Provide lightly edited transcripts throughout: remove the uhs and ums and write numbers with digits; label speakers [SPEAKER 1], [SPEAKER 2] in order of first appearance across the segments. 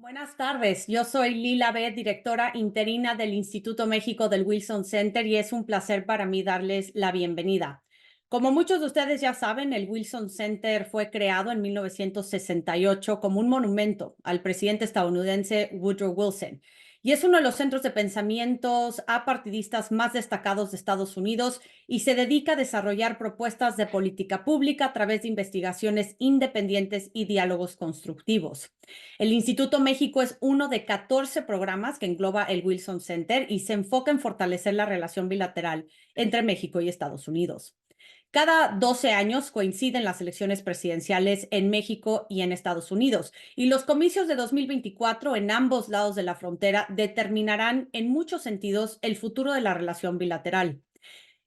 [SPEAKER 1] Buenas tardes, yo soy Lila B., directora interina del Instituto México del Wilson Center y es un placer para mí darles la bienvenida. Como muchos de ustedes ya saben, el Wilson Center fue creado en 1968 como un monumento al presidente estadounidense Woodrow Wilson y es uno de los centros de pensamientos apartidistas más destacados de Estados Unidos y se dedica a desarrollar propuestas de política pública a través de investigaciones independientes y diálogos constructivos. El Instituto México es uno de 14 programas que engloba el Wilson Center y se enfoca en fortalecer la relación bilateral entre México y Estados Unidos. Cada 12 años coinciden las elecciones presidenciales en México y en Estados Unidos, y los comicios de 2024 en ambos lados de la frontera determinarán en muchos sentidos el futuro de la relación bilateral.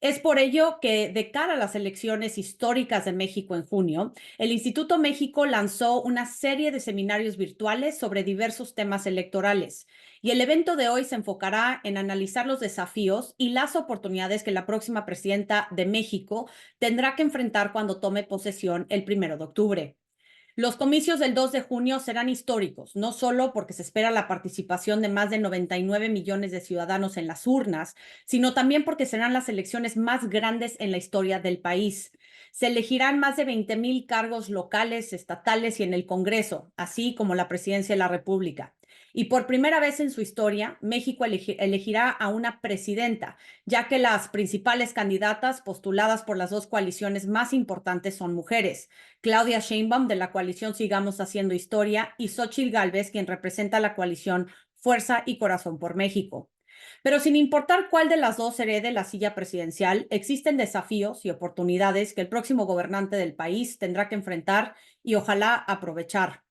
[SPEAKER 1] Es por ello que, de cara a las elecciones históricas de México en junio, el Instituto México lanzó una serie de seminarios virtuales sobre diversos temas electorales. Y el evento de hoy se enfocará en analizar los desafíos y las oportunidades que la próxima presidenta de México tendrá que enfrentar cuando tome posesión el 1 de octubre. Los comicios del 2 de junio serán históricos, no solo porque se espera la participación de más de 99 millones de ciudadanos en las urnas, sino también porque serán las elecciones más grandes en la historia del país. Se elegirán más de 20,000 cargos locales, estatales y en el Congreso, así como la presidencia de la República. Y por primera vez en su historia, México elegirá a una presidenta, ya que las principales candidatas postuladas por las dos coaliciones más importantes son mujeres: Claudia Sheinbaum, de la coalición Sigamos Haciendo Historia, y Xóchitl Gálvez, quien representa la coalición Fuerza y Corazón por México. Pero sin importar cuál de las dos herede la silla presidencial, existen desafíos y oportunidades que el próximo gobernante del país tendrá que enfrentar y ojalá aprovechar.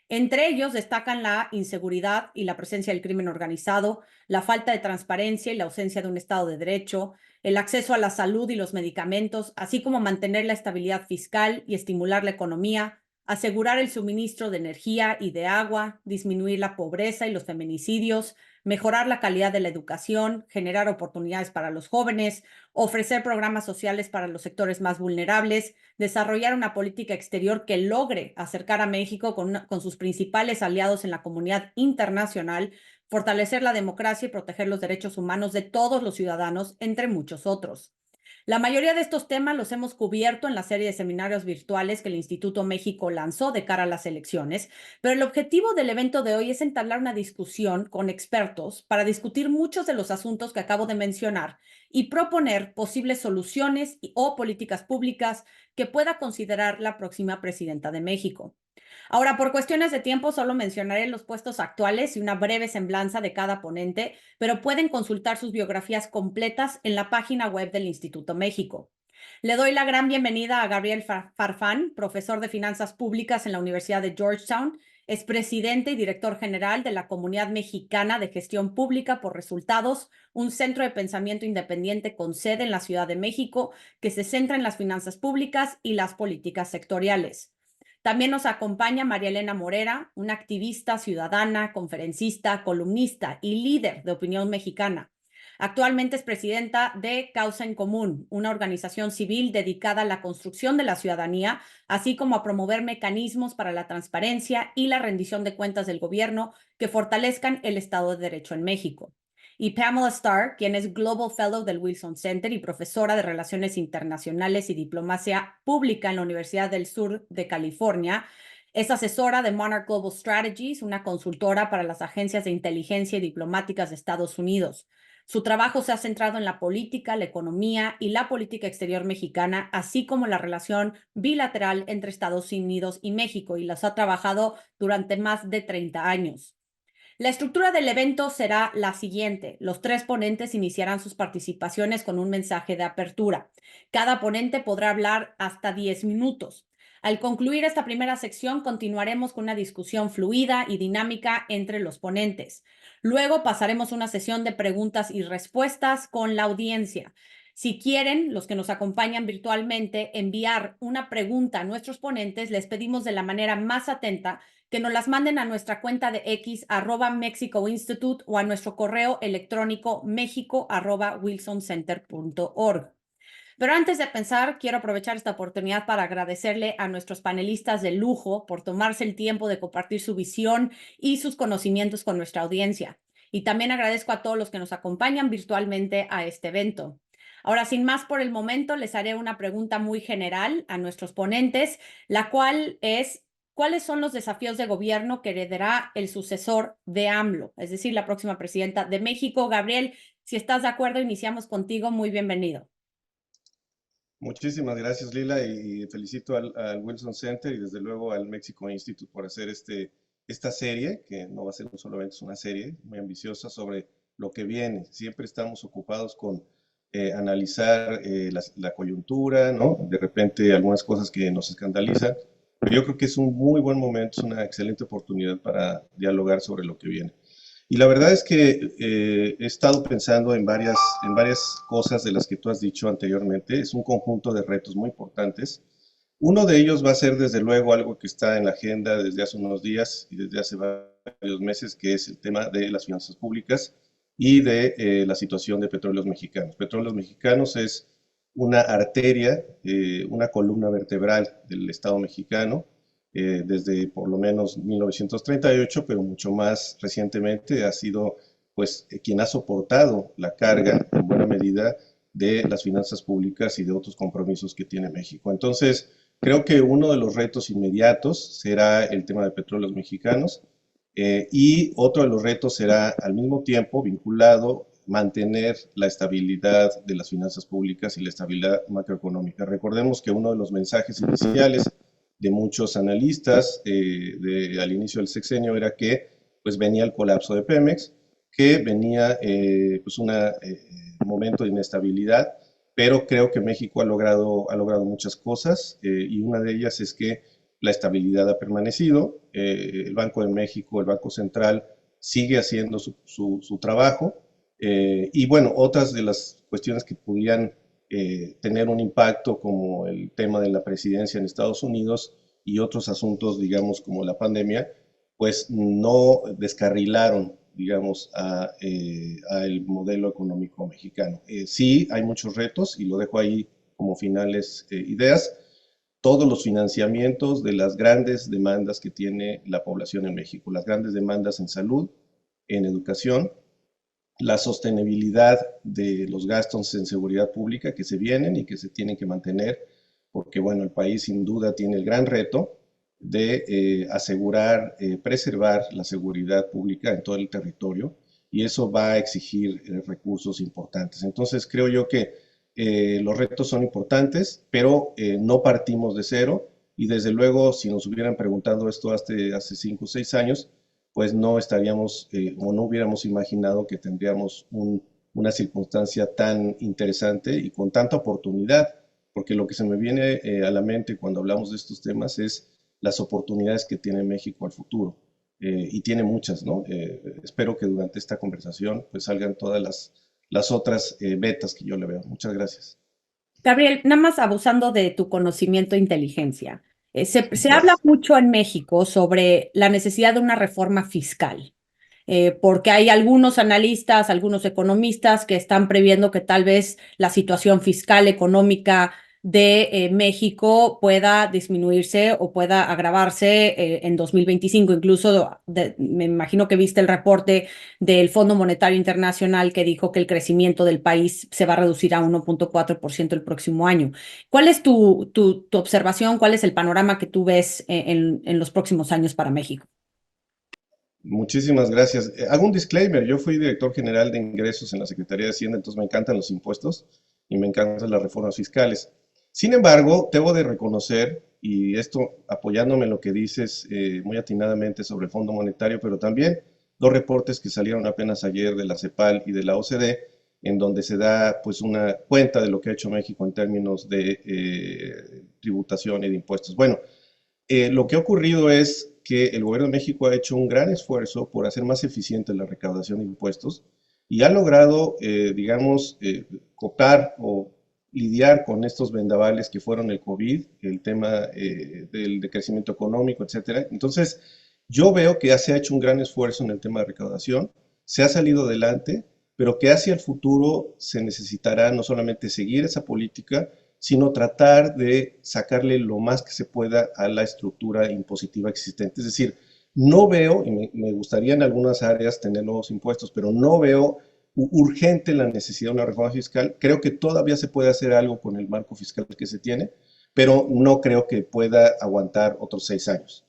[SPEAKER 1] Entre ellos destacan la inseguridad y la presencia del crimen organizado, la falta de transparencia y la ausencia de un Estado de Derecho, el acceso a la salud y los medicamentos, así como mantener la estabilidad fiscal y estimular la economía, asegurar el suministro de energía y de agua, disminuir la pobreza y los feminicidios, mejorar la calidad de la educación, generar oportunidades para los jóvenes, ofrecer programas sociales para los sectores más vulnerables, desarrollar una política exterior que logre acercar a México con sus principales aliados en la comunidad internacional, fortalecer la democracia y proteger los derechos humanos de todos los ciudadanos, entre muchos otros. La mayoría de estos temas los hemos cubierto en la serie de seminarios virtuales que el Instituto México lanzó de cara a las elecciones, pero el objetivo del evento de hoy es entablar una discusión con expertos para discutir muchos de los asuntos que acabo de mencionar y proponer posibles soluciones o políticas públicas que pueda considerar la próxima presidenta de México. Ahora, por cuestiones de tiempo, solo mencionaré los puestos actuales y una breve semblanza de cada ponente, pero pueden consultar sus biografías completas en la página web del Instituto México. Le doy la gran bienvenida a Gabriel Farfán, profesor de Finanzas Públicas en la Universidad de Georgetown. Es presidente y director general de la Comunidad Mexicana de Gestión Pública por Resultados, un centro de pensamiento independiente con sede en la Ciudad de México que se centra en las finanzas públicas y las políticas sectoriales. También nos acompaña María Elena Morera, una activista ciudadana, conferencista, columnista y líder de Opinión Mexicana. Actualmente es presidenta de Causa en Común, una organización civil dedicada a la construcción de la ciudadanía, así como a promover mecanismos para la transparencia y la rendición de cuentas del gobierno que fortalezcan el Estado de Derecho en México. Y Pamela Starr, quien es Global Fellow del Wilson Center y profesora de Relaciones Internacionales y Diplomacia Pública en la Universidad del Sur de California. Es asesora de Monarch Global Strategies, una consultora para las agencias de inteligencia y diplomáticas de Estados Unidos. Su trabajo se ha centrado en la política, la economía y la política exterior mexicana, así como la relación bilateral entre Estados Unidos y México, y los ha trabajado durante más de 30 años. La estructura del evento será la siguiente. Los tres ponentes iniciarán sus participaciones con un mensaje de apertura. Cada ponente podrá hablar hasta 10 minutos. Al concluir esta primera sección, continuaremos con una discusión fluida y dinámica entre los ponentes. Luego pasaremos a una sesión de preguntas y respuestas con la audiencia. Si quieren, los que nos acompañan virtualmente, enviar una pregunta a nuestros ponentes, les pedimos de la manera más atenta que nos las manden a nuestra cuenta de X @Mexico Institute o a nuestro correo electrónico mexico@wilsoncenter.org. Pero antes de pensar, quiero aprovechar esta oportunidad para agradecerle a nuestros panelistas de lujo por tomarse el tiempo de compartir su visión y sus conocimientos con nuestra audiencia. Y también agradezco a todos los que nos acompañan virtualmente a este evento. Ahora, sin más por el momento, les haré una pregunta muy general a nuestros ponentes, la cual es: ¿cuáles son los desafíos de gobierno que heredará el sucesor de AMLO, es decir, la próxima presidenta de México? Gabriel, si estás de acuerdo, iniciamos contigo. Muy bienvenido.
[SPEAKER 2] Muchísimas gracias, Lila, y felicito al Wilson Center y desde luego al Mexico Institute por hacer esta serie, que no va a ser solamente una serie muy ambiciosa sobre lo que viene. Siempre estamos ocupados con analizar la coyuntura, ¿no? De repente algunas cosas que nos escandalizan, pero yo creo que es un muy buen momento, es una excelente oportunidad para dialogar sobre lo que viene. Y la verdad es que he estado pensando en varias cosas de las que tú has dicho anteriormente. Es un conjunto de retos muy importantes. Uno de ellos va a ser desde luego algo que está en la agenda desde hace unos días y desde hace varios meses, que es el tema de las finanzas públicas y de la situación de Petróleos Mexicanos. Petróleos Mexicanos es una arteria, una columna vertebral del Estado mexicano desde por lo menos 1938, pero mucho más recientemente ha sido pues quien ha soportado la carga en buena medida de las finanzas públicas y de otros compromisos que tiene México. Entonces, creo que uno de los retos inmediatos será el tema de petróleos mexicanos y otro de los retos será al mismo tiempo vinculado mantener la estabilidad de las finanzas públicas y la estabilidad macroeconómica. Recordemos que uno de los mensajes iniciales de muchos analistas al inicio del sexenio era que pues venía el colapso de Pemex, que venía pues un momento de inestabilidad, pero creo que México ha logrado muchas cosas y una de ellas es que la estabilidad ha permanecido, el Banco de México, el Banco Central sigue haciendo su trabajo y bueno, otras de las cuestiones que podían tener un impacto como el tema de la presidencia en Estados Unidos y otros asuntos, digamos, como la pandemia, pues no descarrilaron, digamos, a el modelo económico mexicano. Sí, hay muchos retos y lo dejo ahí como finales ideas. Todos los financiamientos de las grandes demandas que tiene la población en México, las grandes demandas en salud, en educación, la sostenibilidad de los gastos en seguridad pública que se vienen y que se tienen que mantener, porque bueno, el país sin duda tiene el gran reto de asegurar, preservar la seguridad pública en todo el territorio y eso va a exigir recursos importantes. Entonces creo yo que los retos son importantes, pero no partimos de cero y desde luego si nos hubieran preguntado esto hace 5 o 6 años, pues no estaríamos o no hubiéramos imaginado que tendríamos una circunstancia tan interesante y con tanta oportunidad, porque lo que se me viene a la mente cuando hablamos de estos temas es las oportunidades que tiene México al futuro. Y tiene muchas, ¿no? Espero que durante esta conversación pues salgan todas las otras betas que yo le veo. Muchas gracias.
[SPEAKER 1] Gabriel, nada más abusando de tu conocimiento e inteligencia, se habla
[SPEAKER 2] Gracias.
[SPEAKER 1] mucho en México sobre la necesidad de una reforma fiscal, porque hay algunos analistas, algunos economistas que están previendo que tal vez la situación fiscal económica de México pueda disminuirse o pueda agravarse en 2025. Incluso me imagino que viste el reporte del Fondo Monetario Internacional que dijo que el crecimiento del país se va a reducir a 1.4% el próximo año. ¿Cuál es tu observación? ¿Cuál es el panorama que tú ves en los próximos años para México?
[SPEAKER 2] Muchísimas gracias. Hago un disclaimer. Yo fui director general de ingresos en la Secretaría de Hacienda, entonces me encantan los impuestos y me encantan las reformas fiscales. Sin embargo, debo de reconocer, y esto apoyándome en lo que dices muy atinadamente sobre el Fondo Monetario, pero también dos reportes que salieron apenas ayer de la CEPAL y de la OCDE, en donde se da pues una cuenta de lo que ha hecho México en términos de tributación y de impuestos. Bueno, lo que ha ocurrido es que el gobierno de México ha hecho un gran esfuerzo por hacer más eficiente la recaudación de impuestos y ha logrado, digamos, cotar o lidiar con estos vendavales que fueron el COVID, el tema del decrecimiento económico, etcétera. Entonces, yo veo que se ha hecho un gran esfuerzo en el tema de recaudación, se ha salido adelante, pero que hacia el futuro se necesitará no solamente seguir esa política, sino tratar de sacarle lo más que se pueda a la estructura impositiva existente. Es decir, no veo, y me gustaría en algunas áreas tener nuevos impuestos, pero no veo urgente la necesidad de una reforma fiscal. Creo que todavía se puede hacer algo con el marco fiscal que se tiene, pero no creo que pueda aguantar otros 6 años.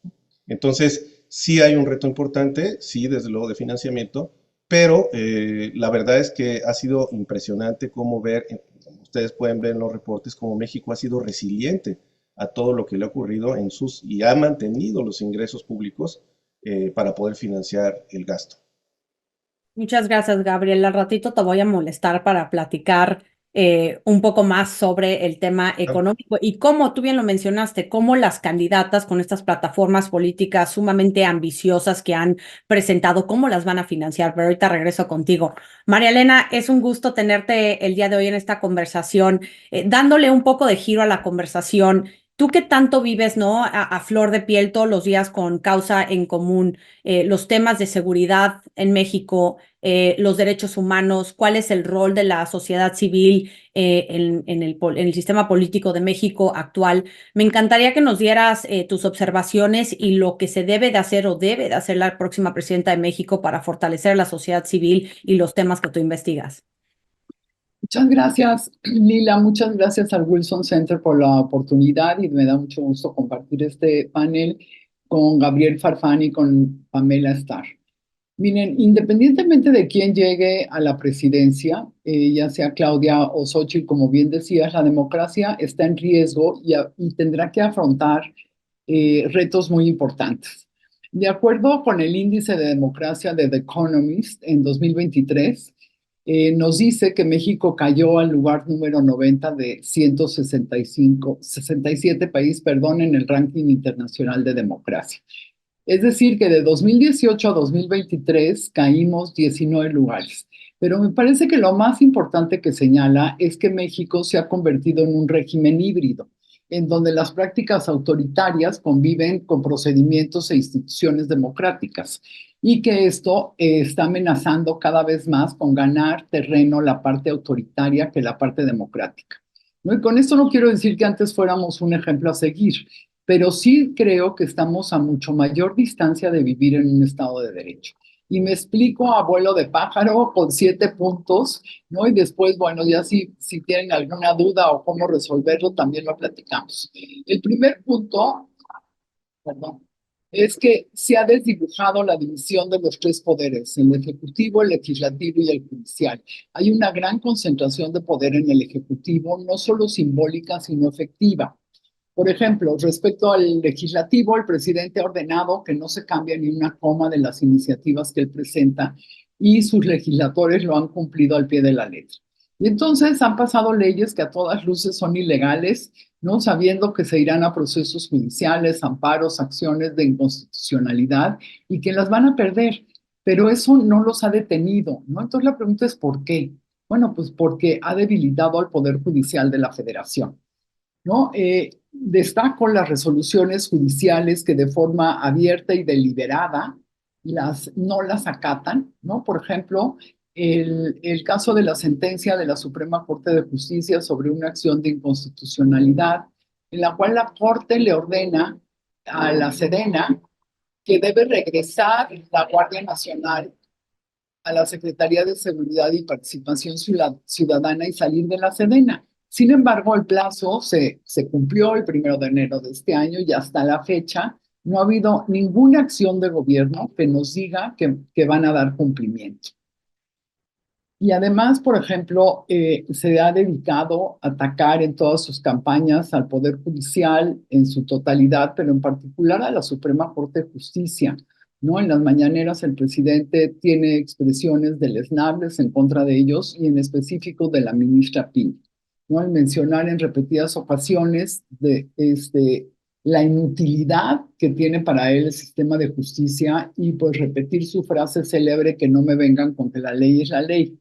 [SPEAKER 2] Entonces, sí hay un reto importante, sí, desde luego de financiamiento, pero la verdad es que ha sido impresionante cómo ver, ustedes pueden ver en los reportes, cómo México ha sido resiliente a todo lo que le ha ocurrido y ha mantenido los ingresos públicos para poder financiar el gasto.
[SPEAKER 1] Muchas gracias, Gabriel. Al ratito te voy a molestar para platicar un poco más sobre el tema económico y cómo, tú bien lo mencionaste, cómo las candidatas con estas plataformas políticas sumamente ambiciosas que han presentado, cómo las van a financiar. Pero ahorita regreso contigo. María Elena, es un gusto tenerte el día de hoy en esta conversación, dándole un poco de giro a la conversación. Tú que tanto vives, ¿no? A flor de piel todos los días con Causa en Común, los temas de seguridad en México, los derechos humanos, cuál es el rol de la sociedad civil en el sistema político de México actual. Me encantaría que nos dieras tus observaciones y lo que se debe de hacer o debe de hacer la próxima presidenta de México para fortalecer la sociedad civil y los temas que tú investigas.
[SPEAKER 3] Muchas gracias, Lila. Muchas gracias al Wilson Center por la oportunidad y me da mucho gusto compartir este panel con Gabriel Farfán y con Pamela Starr. Miren, independientemente de quién llegue a la presidencia, ya sea Claudia o Xóchitl, como bien decías, la democracia está en riesgo y tendrá que afrontar retos muy importantes. De acuerdo con el índice de democracia de The Economist en 2023, nos dice que México cayó al lugar número 90 de 167 países, en el ranking internacional de democracia. Es decir, que de 2018 a 2023 caímos 19 lugares. Pero me parece que lo más importante que señala es que México se ha convertido en un régimen híbrido, en donde las prácticas autoritarias conviven con procedimientos e instituciones democráticas, y que esto está amenazando cada vez más con ganar terreno la parte autoritaria que la parte democrática. ¿No? Y con esto no quiero decir que antes fuéramos un ejemplo a seguir, pero sí creo que estamos a mucho mayor distancia de vivir en un Estado de Derecho. Y me explico a vuelo de pájaro con 7 puntos, ¿no? Y después, bueno, ya si tienen alguna duda o cómo resolverlo, también lo platicamos. El primer punto, perdón, es que se ha desdibujado la división de los 3 poderes, el ejecutivo, el legislativo y el judicial. Hay una gran concentración de poder en el ejecutivo, no solo simbólica, sino efectiva. Por ejemplo, respecto al legislativo, el presidente ha ordenado que no se cambie ni una coma de las iniciativas que él presenta y sus legisladores lo han cumplido al pie de la letra. Y entonces han pasado leyes que a todas luces son ilegales, ¿no? Sabiendo que se irán a procesos judiciales, amparos, acciones de inconstitucionalidad y que las van a perder. Pero eso no los ha detenido, ¿no? Entonces la pregunta es ¿por qué? Bueno, pues porque ha debilitado al Poder Judicial de la Federación, ¿no? Destaco las resoluciones judiciales que de forma abierta y deliberada no las acatan, ¿no? Por ejemplo, el caso de la sentencia de la Suprema Corte de Justicia sobre una acción de inconstitucionalidad, en la cual la Corte le ordena a la Sedena que debe regresar la Guardia Nacional a la Secretaría de Seguridad y Participación Ciudadana y salir de la Sedena. Sin embargo, el plazo se cumplió el 1 de enero de este año y hasta la fecha no ha habido ninguna acción de gobierno que nos diga que van a dar cumplimiento. Y además, por ejemplo, se ha dedicado a atacar en todas sus campañas al Poder Judicial en su totalidad, pero en particular a la Suprema Corte de Justicia, ¿no? En las mañaneras el presidente tiene expresiones deleznables en contra de ellos y en específico de la ministra Piña, ¿no? Al mencionar en repetidas ocasiones la inutilidad que tiene para él el sistema de justicia y pues repetir su frase célebre que no me vengan con que la ley es la ley.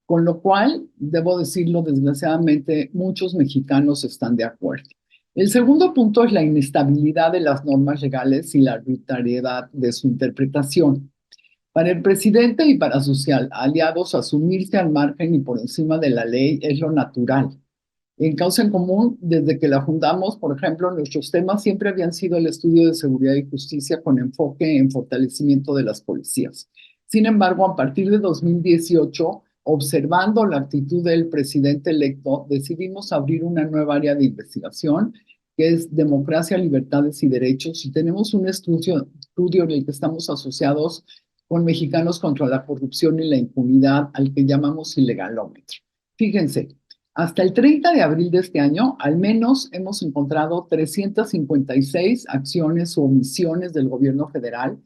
[SPEAKER 3] Con lo cual, debo decirlo, desgraciadamente, muchos mexicanos están de acuerdo. El segundo punto es la inestabilidad de las normas legales y la arbitrariedad de su interpretación. Para el presidente y para sus aliados, asumirse al margen y por encima de la ley es lo natural. En Causa en Común, desde que la fundamos, por ejemplo, nuestros temas siempre habían sido el estudio de seguridad y justicia con enfoque en fortalecimiento de las policías. Sin embargo, a partir de 2018, observando la actitud del presidente electo, decidimos abrir una nueva área de investigación, que es democracia, libertades y derechos, y tenemos un estudio en el que estamos asociados con Mexicanos contra la Corrupción y la Impunidad, al que llamamos Ilegalómetro. Fíjense, hasta el 30 de abril de este año, al menos hemos encontrado 356 acciones o omisiones del gobierno federal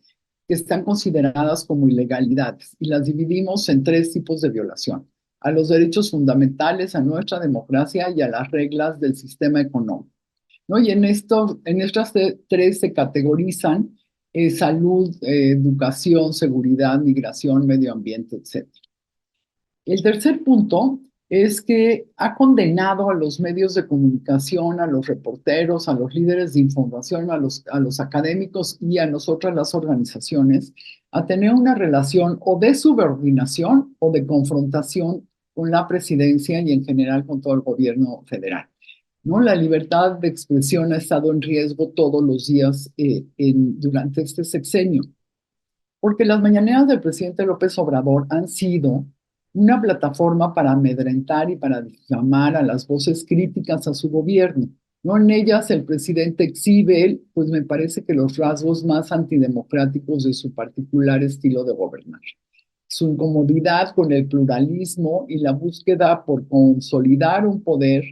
[SPEAKER 3] que están consideradas como ilegalidades, y las dividimos en 3 tipos de violación: a los derechos fundamentales, a nuestra democracia y a las reglas del sistema económico, ¿no? Y en estas 3 se categorizan salud, educación, seguridad, migración, medio ambiente, etc. El tercer punto es que ha condenado a los medios de comunicación, a los reporteros, a los líderes de información, a los académicos y a nosotras las organizaciones a tener una relación o de subordinación o de confrontación con la presidencia y en general con todo el gobierno federal, ¿no? La libertad de expresión ha estado en riesgo todos los días durante este sexenio, porque las mañaneras del presidente López Obrador han sido una plataforma para amedrentar y para difamar a las voces críticas a su gobierno, ¿no? En ellas el presidente exhibe, pues me parece que los rasgos más antidemocráticos de su particular estilo de gobernar. Su incomodidad con el pluralismo y la búsqueda por consolidar un poder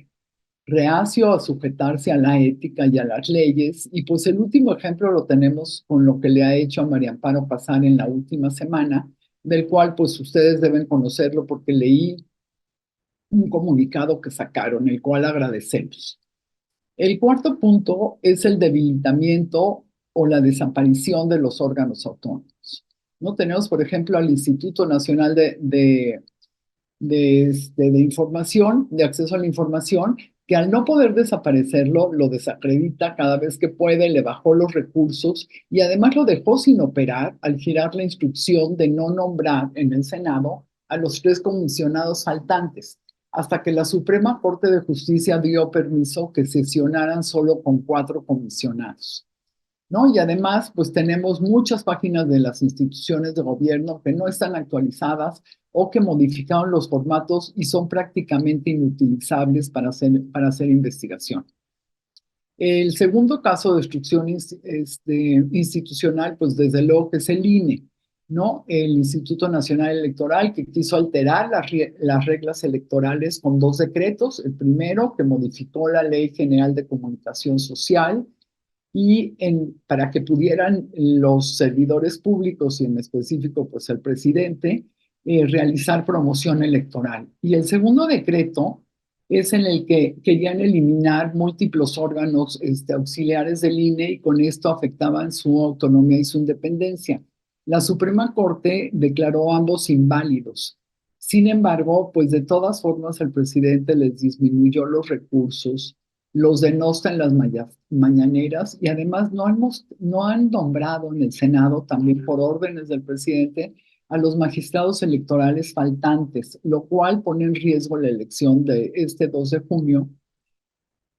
[SPEAKER 3] reacio a sujetarse a la ética y a las leyes. Y pues el último ejemplo lo tenemos con lo que le ha hecho a María Amparo Pasar en la última semana, del cual pues ustedes deben conocerlo porque leí un comunicado que sacaron, el cual agradecemos. El cuarto punto es el debilitamiento o la desaparición de los órganos autónomos. ¿No? Tenemos, por ejemplo, al Instituto Nacional de Información, de Acceso a la Información, que al no poder desaparecerlo, lo desacredita cada vez que puede, le bajó los recursos y además lo dejó sin operar al girar la instrucción de no nombrar en el Senado a los 3 comisionados faltantes, hasta que la Suprema Corte de Justicia dio permiso que sesionaran solo con 4 comisionados, ¿no? Y además, pues tenemos muchas páginas de las instituciones de gobierno que no están actualizadas o que modificaron los formatos y son prácticamente inutilizables para hacer investigación. El segundo caso de destrucción institucional, pues desde luego que es el INE, ¿no? El Instituto Nacional Electoral, que quiso alterar las reglas electorales con 2 decretos. El primero, que modificó la Ley General de Comunicación Social, y para que pudieran los servidores públicos y en específico pues el presidente realizar promoción electoral. Y el segundo decreto es en el que querían eliminar múltiples órganos auxiliares del INE y con esto afectaban su autonomía y su independencia. La Suprema Corte declaró ambos inválidos. Sin embargo, pues de todas formas el presidente les disminuyó los recursos, los denosta en las mañaneras y además no han nombrado en el Senado, también por órdenes del presidente, a los magistrados electorales faltantes, lo cual pone en riesgo la elección de este 2 de junio.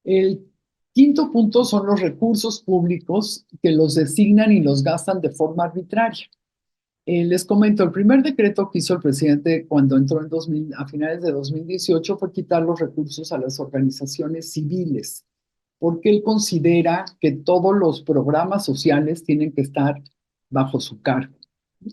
[SPEAKER 3] El quinto punto son los recursos públicos que los designan y los gastan de forma arbitraria. Les comento, el primer decreto que hizo el presidente cuando entró a finales de 2018 fue quitar los recursos a las organizaciones civiles, porque él considera que todos los programas sociales tienen que estar bajo su cargo.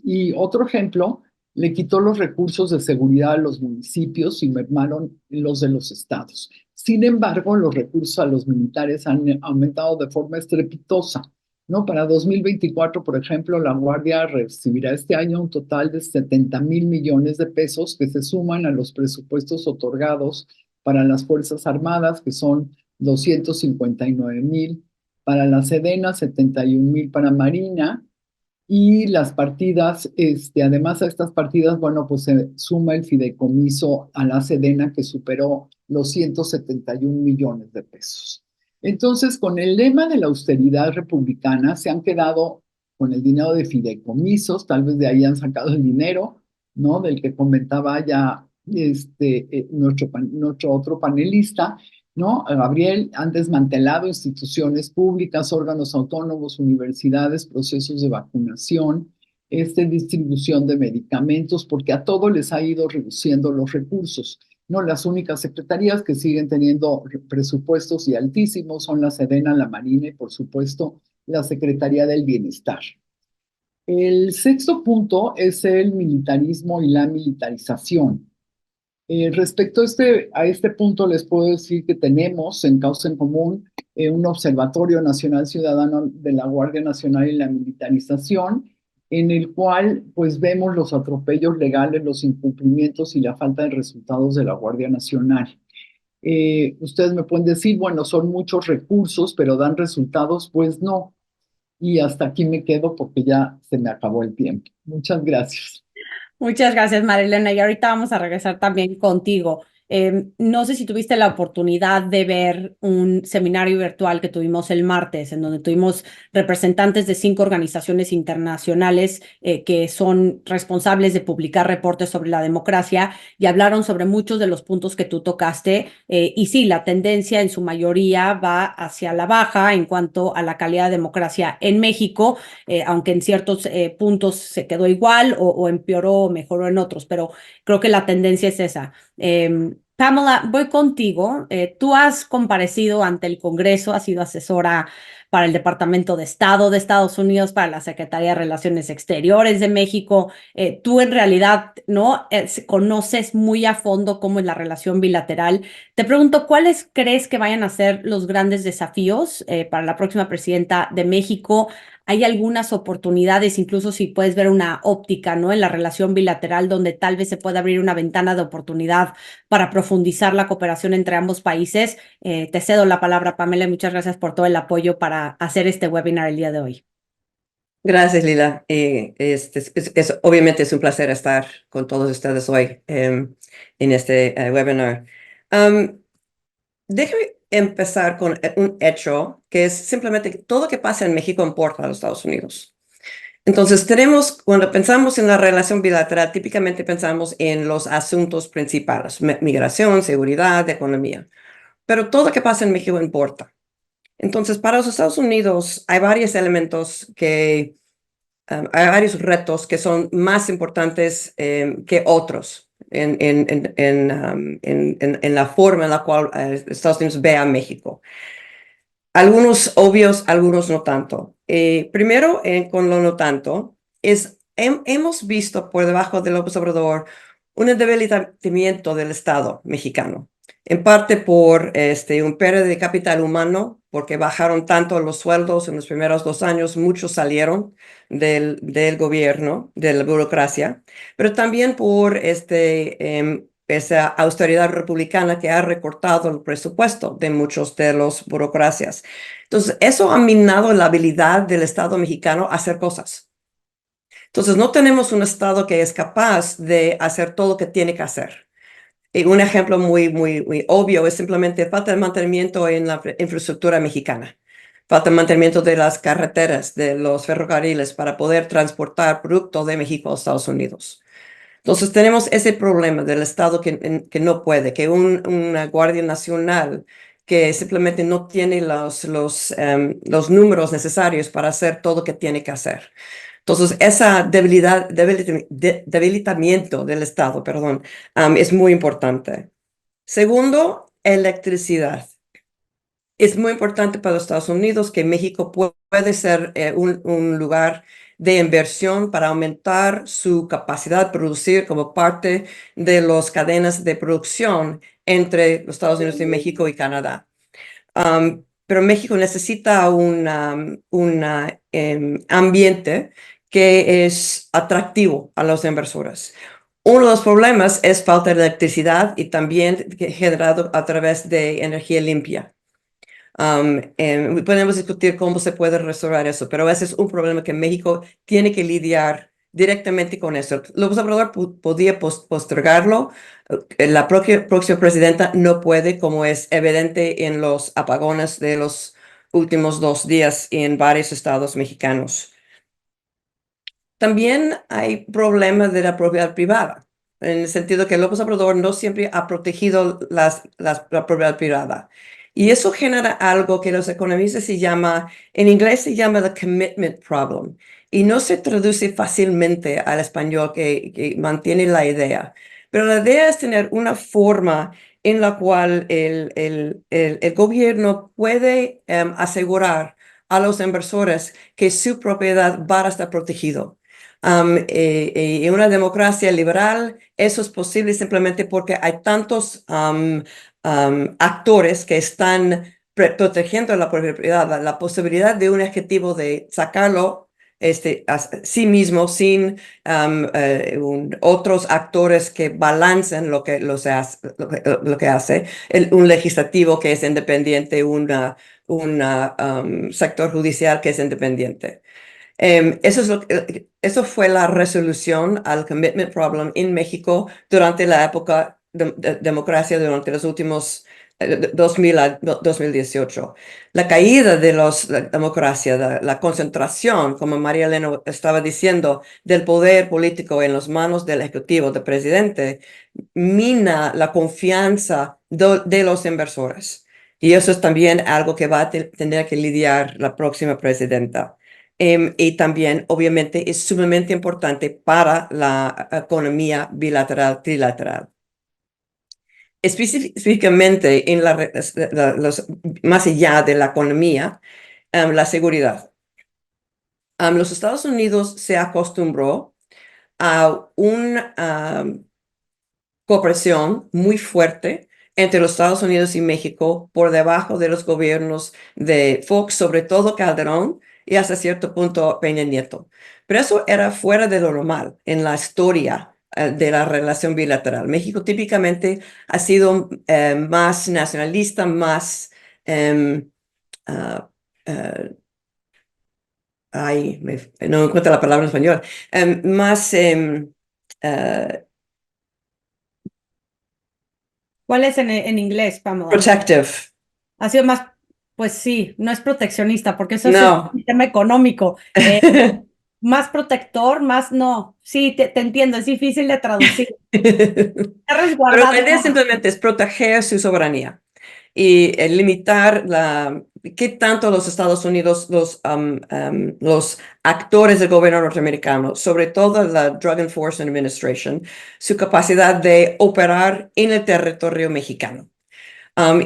[SPEAKER 3] Y otro ejemplo, le quitó los recursos de seguridad a los municipios y mermaron los de los estados. Sin embargo, los recursos a los militares han aumentado de forma estrepitosa, ¿no? Para 2024, por ejemplo, la Guardia recibirá este año un total de 70,000 millones de pesos que se suman a los presupuestos otorgados para las Fuerzas Armadas, que son 259,000, para la Sedena, 71,000 para Marina, y las partidas, además a estas partidas, bueno, pues se suma el fideicomiso a la Sedena que superó los 171 millones de pesos. Entonces, con el lema de la austeridad republicana se han quedado con el dinero de fideicomisos, tal vez de ahí han sacado el dinero, ¿no? Del que comentaba ya nuestro otro panelista, ¿no? Gabriel, han desmantelado instituciones públicas, órganos autónomos, universidades, procesos de vacunación, distribución de medicamentos, porque a todo les ha ido reduciendo los recursos. No, las únicas secretarías que siguen teniendo presupuestos y altísimos son la Sedena, la Marina y, por supuesto, la Secretaría del Bienestar. El sexto punto es el militarismo y la militarización. Respecto a este punto, les puedo decir que tenemos en Causa en Común un Observatorio Nacional Ciudadano de la Guardia Nacional y la militarización, en el cual pues vemos los atropellos legales, los incumplimientos y la falta de resultados de la Guardia Nacional. Ustedes me pueden decir, bueno, son muchos recursos, pero ¿dan resultados? Pues no. Y hasta aquí me quedo porque ya se me acabó el tiempo. Muchas gracias.
[SPEAKER 1] Muchas gracias, Marilena. Y ahorita vamos a regresar también contigo. No sé si tuviste la oportunidad de ver un seminario virtual que tuvimos el martes, en donde tuvimos representantes de 5 organizaciones internacionales que son responsables de publicar reportes sobre la democracia y hablaron sobre muchos de los puntos que tú tocaste. Y sí, la tendencia en su mayoría va hacia la baja en cuanto a la calidad de democracia en México, aunque en ciertos puntos se quedó igual o empeoró o mejoró en otros, pero creo que la tendencia es esa. Pamela, voy contigo. Tú has comparecido ante el Congreso, has sido asesora para el Departamento de Estado de Estados Unidos, para la Secretaría de Relaciones Exteriores de México. Tú en realidad, ¿no? Conoces muy a fondo cómo es la relación bilateral. Te pregunto, ¿cuáles crees que vayan a ser los grandes desafíos para la próxima presidenta de México? Hay algunas oportunidades, incluso si puedes ver una óptica, ¿no? En la relación bilateral, donde tal vez se pueda abrir una ventana de oportunidad para profundizar la cooperación entre ambos países. Te cedo la palabra, Pamela, y muchas gracias por todo el apoyo para hacer este webinar el día de hoy.
[SPEAKER 4] Gracias, Lila. Obviamente es un placer estar con todos ustedes hoy en este webinar. Déjame empezar con un hecho que es simplemente que todo lo que pasa en México importa a los Estados Unidos. Entonces, cuando pensamos en la relación bilateral, típicamente pensamos en los asuntos principales, migración, seguridad, economía. Pero todo lo que pasa en México importa. Entonces, para los Estados Unidos hay varios elementos hay varios retos que son más importantes que otros en la forma en la cual Estados Unidos ve a México. Algunos obvios, algunos no tanto. Primero, con lo no tanto, hemos visto por debajo del López Obrador un debilitamiento del Estado mexicano, en parte por un pérdida de capital humano, porque bajaron tanto los sueldos en los primeros 2 años, muchos salieron del gobierno, de la burocracia, pero también por esa austeridad republicana que ha recortado el presupuesto de muchos de los burocracias. Entonces, eso ha minado la habilidad del Estado mexicano a hacer cosas. Entonces, no tenemos un Estado que es capaz de hacer todo lo que tiene que hacer. Y un ejemplo muy obvio es simplemente falta de mantenimiento en la infraestructura mexicana. Falta de mantenimiento de las carreteras, de los ferrocarriles para poder transportar producto de México a Estados Unidos. Entonces tenemos ese problema del Estado que no puede, que una Guardia Nacional que simplemente no tiene los números necesarios para hacer todo lo que tiene que hacer. Entonces, esa debilitamiento del Estado, es muy importante. Segundo, electricidad. Es muy importante para los Estados Unidos que México puede ser un lugar de inversión para aumentar su capacidad de producir como parte de las cadenas de producción entre los Estados Unidos y México y Canadá. Pero México necesita un ambiente que es atractivo a los inversores. Uno de los problemas es falta de electricidad y también generado a través de energía limpia. Podemos discutir cómo se puede resolver eso, pero ese es un problema que México tiene que lidiar directamente con eso. López Obrador podía postergarlo. La próxima presidenta no puede, como es evidente en los apagones de los últimos 2 días en varios estados mexicanos. También hay problemas de la propiedad privada, en el sentido que López Obrador no siempre ha protegido la propiedad privada. Y eso genera algo que los economistas en inglés se llama the commitment problem, y no se traduce fácilmente al español que mantiene la idea. Pero la idea es tener una forma en la cual el gobierno puede asegurar a los inversores que su propiedad va a estar protegido. En una democracia liberal eso es posible simplemente porque hay tantos actores que están protegiendo la propiedad. La posibilidad de un ejecutivo de sacarlo a sí mismo sin otros actores que balancen lo que hace, un legislativo que es independiente, un sector judicial que es independiente. Eso fue la resolución al commitment problem en México durante la época de democracia, durante los últimos 2000 a 2018. La caída de la democracia, la concentración, como María Elena estaba diciendo, del poder político en las manos del ejecutivo, del presidente, mina la confianza de los inversores. Y eso es también algo que va a tener que lidiar la próxima presidenta. Y también, obviamente, es sumamente importante para la economía bilateral, trilateral. Específicamente más allá de la economía, la seguridad. Los Estados Unidos se acostumbró a una cooperación muy fuerte entre los Estados Unidos y México por debajo de los gobiernos de Fox, sobre todo Calderón, y hasta cierto punto Peña Nieto. Pero eso era fuera de lo normal en la historia de la relación bilateral. México típicamente ha sido más nacionalista, más... ah, ah, no encuentro la palabra en español. Más...
[SPEAKER 1] ¿Cuál es en inglés, Pamela?
[SPEAKER 4] protective.
[SPEAKER 1] Ha sido más, pues sí, no es proteccionista, porque eso es
[SPEAKER 4] No.
[SPEAKER 1] un tema económico. Más protector, más no. Sí, te entiendo, es difícil de traducir.
[SPEAKER 4] Pero
[SPEAKER 1] Resguardado.
[SPEAKER 4] la idea simplemente es proteger su soberanía y limitar qué tanto los Estados Unidos, los actores del gobierno norteamericano, sobre todo la Drug Enforcement Administration, su capacidad de operar en el territorio mexicano.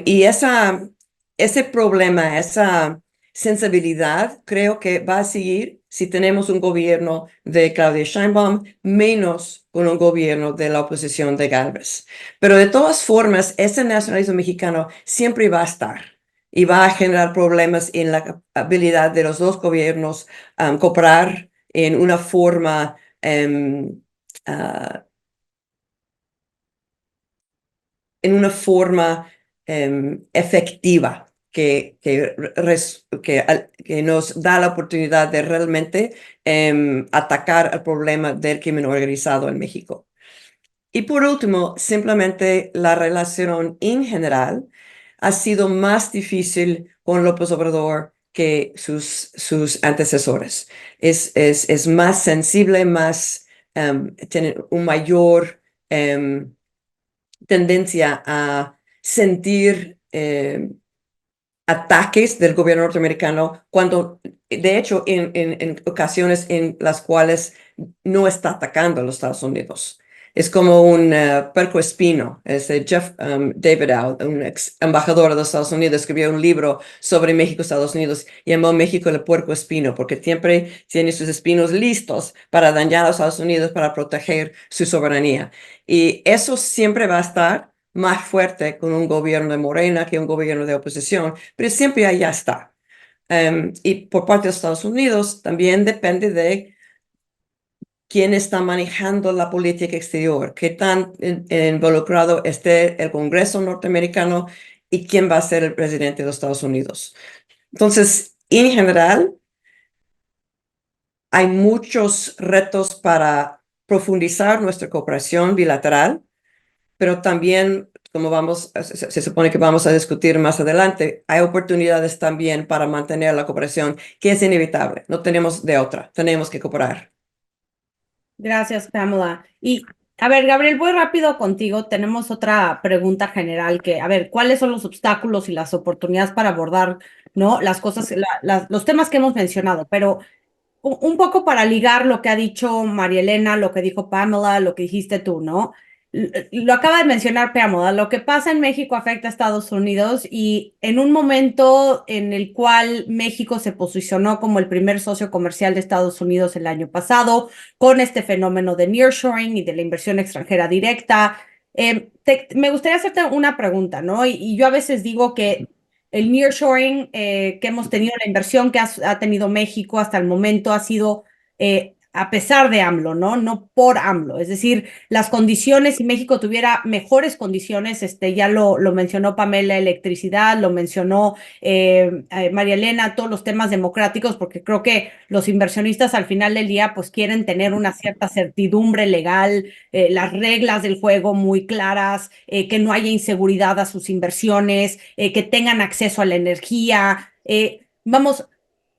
[SPEAKER 4] Y ese problema, esa sensibilidad, creo que va a seguir si tenemos un gobierno de Claudia Sheinbaum, menos con un gobierno de la oposición de Gálvez. Pero de todas formas, ese nacionalismo mexicano siempre va a estar y va a generar problemas en la habilidad de los dos gobiernos cooperar en una forma uh, efectiva que nos da la oportunidad de realmente atacar el problema del crimen organizado en México. Y por último, simplemente la relación en general ha sido más difícil con López Obrador que sus antecesores. Es más sensible, tiene un mayor tendencia a sentir ataques del gobierno norteamericano cuando, de hecho, en ocasiones en las cuales no está atacando a los Estados Unidos. Es como un puercoespino. Jeff Davidow, un ex embajador de los Estados Unidos, escribió un libro sobre México, Estados Unidos, y llamó México el puercoespino, porque siempre tiene sus espinos listos para dañar a los Estados Unidos, para proteger su soberanía. Y eso siempre va a estar más fuerte con un gobierno de Morena que un gobierno de oposición, pero siempre allá está. Y por parte de los Estados Unidos también depende de quién está manejando la política exterior, qué tan involucrado esté el Congreso norteamericano y quién va a ser el presidente de los Estados Unidos. Entonces, en general, hay muchos retos para profundizar nuestra cooperación bilateral, pero también, como se supone que vamos a discutir más adelante, hay oportunidades también para mantener la cooperación, que es inevitable. No tenemos de otra, tenemos que cooperar.
[SPEAKER 1] Gracias, Pamela. Y a ver, Gabriel, voy rápido contigo. Tenemos otra pregunta general que, a ver, ¿cuáles son los obstáculos y las oportunidades para abordar, ¿no? Las cosas, los temas que hemos mencionado, pero un poco para ligar lo que ha dicho María Elena, lo que dijo Pamela, lo que dijiste tú, ¿no? Lo acaba de mencionar Pamela, lo que pasa en México afecta a Estados Unidos y en un momento en el cual México se posicionó como el primer socio comercial de Estados Unidos el año pasado, con este fenómeno de nearshoring y de la inversión extranjera directa. Me gustaría hacerte una pregunta, ¿no? Y yo a veces digo que el nearshoring que hemos tenido, la inversión que ha tenido México hasta el momento ha sido a pesar de AMLO, ¿no? No por AMLO. Es decir, las condiciones, si México tuviera mejores condiciones, ya lo mencionó Pamela, electricidad, lo mencionó María Elena, todos los temas democráticos, porque creo que los inversionistas al final del día pues quieren tener una cierta certidumbre legal, las reglas del juego muy claras, que no haya inseguridad a sus inversiones, que tengan acceso a la energía. Vamos,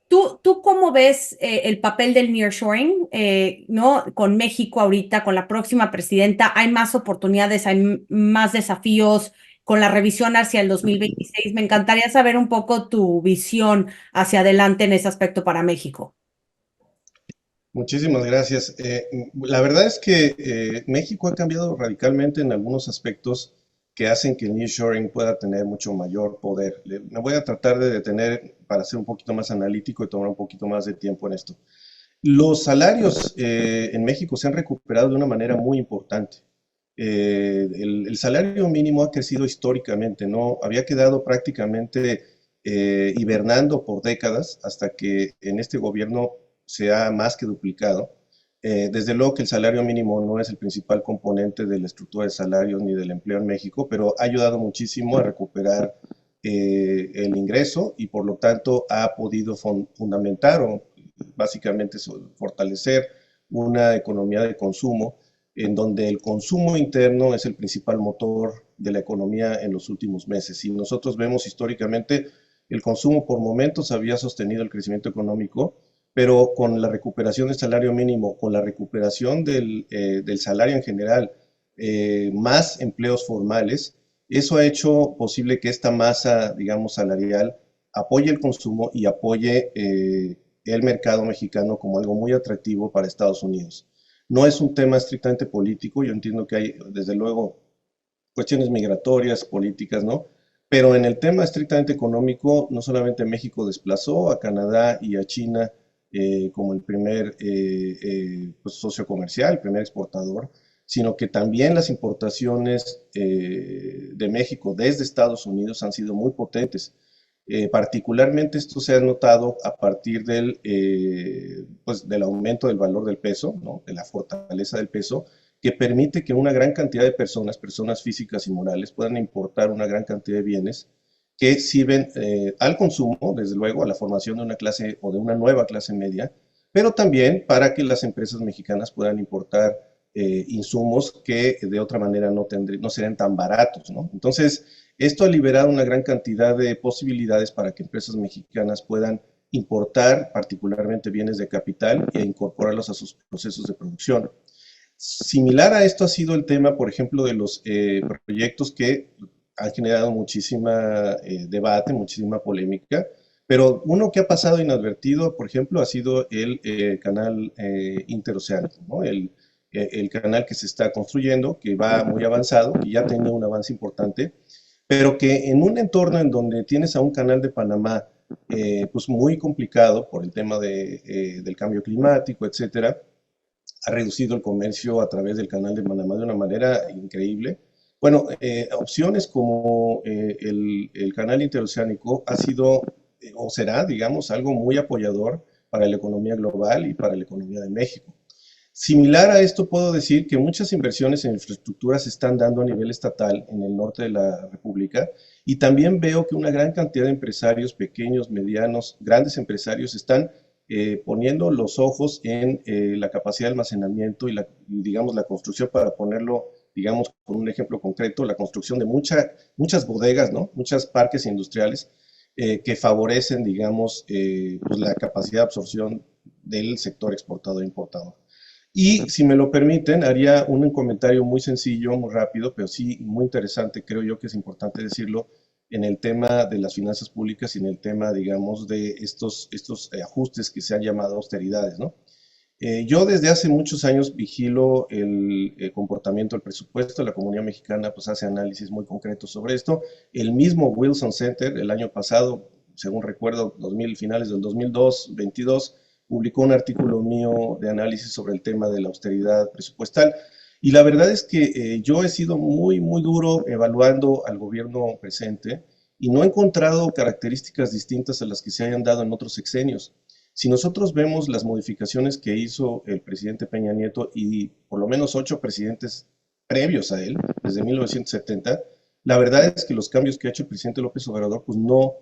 [SPEAKER 1] ¿tú cómo ves el papel del nearshoring, ¿no? Con México ahorita, con la próxima presidenta, ¿hay más oportunidades, hay más desafíos con la revisión hacia el 2026? Me encantaría saber un poco tu visión hacia adelante en ese aspecto para México.
[SPEAKER 2] Muchísimas gracias. La verdad es que México ha cambiado radicalmente en algunos aspectos que hacen que el nearshoring pueda tener mucho mayor poder. Me voy a tratar de detener para ser un poquito más analítico y tomar un poquito más de tiempo en esto. Los salarios en México se han recuperado de una manera muy importante. El salario mínimo ha crecido históricamente, ¿no? Había quedado prácticamente hibernando por décadas hasta que en este gobierno se ha más que duplicado. Desde luego que el salario mínimo no es el principal componente de la estructura de salarios ni del empleo en México, pero ha ayudado muchísimo a recuperar el ingreso y por lo tanto ha podido fundamentar o básicamente fortalecer una economía de consumo en donde el consumo interno es el principal motor de la economía en los últimos meses. Si nosotros vemos históricamente, el consumo por momentos había sostenido el crecimiento económico, pero con la recuperación del salario mínimo, con la recuperación del salario en general, más empleos formales, eso ha hecho posible que esta masa, digamos, salarial apoye el consumo y apoye el mercado mexicano como algo muy atractivo para Estados Unidos. No es un tema estrictamente político, yo entiendo que hay, desde luego, cuestiones migratorias, políticas, ¿no? Pero en el tema estrictamente económico, no solamente México desplazó a Canadá y a China como el primer pues, socio comercial, el primer exportador, sino que también las importaciones de México desde Estados Unidos han sido muy potentes. Particularmente esto se ha notado a partir pues, del aumento del valor del peso, ¿no? De la fortaleza del peso, que permite que una gran cantidad de personas, personas físicas y morales, puedan importar una gran cantidad de bienes que sirven al consumo, desde luego, a la formación de una clase o de una nueva clase media, pero también para que las empresas mexicanas puedan importar insumos que de otra manera no serían tan baratos, ¿no? Entonces, esto ha liberado una gran cantidad de posibilidades para que empresas mexicanas puedan importar particularmente bienes de capital e incorporarlos a sus procesos de producción. Similar a esto ha sido el tema, por ejemplo, de los proyectos que han generado muchísima debate, muchísima polémica, pero uno que ha pasado inadvertido, por ejemplo, ha sido el canal interoceánico, ¿no? El canal que se está construyendo, que va muy avanzado, que ya tenía un avance importante, pero que en un entorno en donde tienes a un canal de Panamá pues muy complicado por el tema del cambio climático, etcétera, ha reducido el comercio a través del canal de Panamá de una manera increíble. Bueno, opciones como el canal interoceánico ha sido o será, digamos, algo muy apoyador para la economía global y para la economía de México. Similar a esto, puedo decir que muchas inversiones en infraestructura se están dando a nivel estatal en el norte de la República y también veo que una gran cantidad de empresarios, pequeños, medianos, grandes empresarios, están poniendo los ojos en la capacidad de almacenamiento y digamos, la construcción, para ponerlo, digamos, con un ejemplo concreto, la construcción de muchas bodegas, ¿no? Muchos parques industriales que favorecen, digamos, pues la capacidad de absorción del sector exportador e importador. Y si me lo permiten, haría un comentario muy sencillo, muy rápido, pero sí muy interesante, creo yo que es importante decirlo, en el tema de las finanzas públicas y en el tema, digamos, de estos ajustes que se han llamado austeridades, ¿no? Yo desde hace muchos años vigilo el comportamiento del presupuesto. La comunidad mexicana pues hace análisis muy concretos sobre esto. El mismo Wilson Center el año pasado, según recuerdo, finales del 2022, publicó un artículo mío de análisis sobre el tema de la austeridad presupuestal. Y la verdad es que yo he sido muy, muy duro evaluando al gobierno presente y no he encontrado características distintas a las que se hayan dado en otros sexenios. Si nosotros vemos las modificaciones que hizo el presidente Peña Nieto y por lo menos 8 presidentes previos a él, desde 1970, la verdad es que los cambios que ha hecho el presidente López Obrador pues no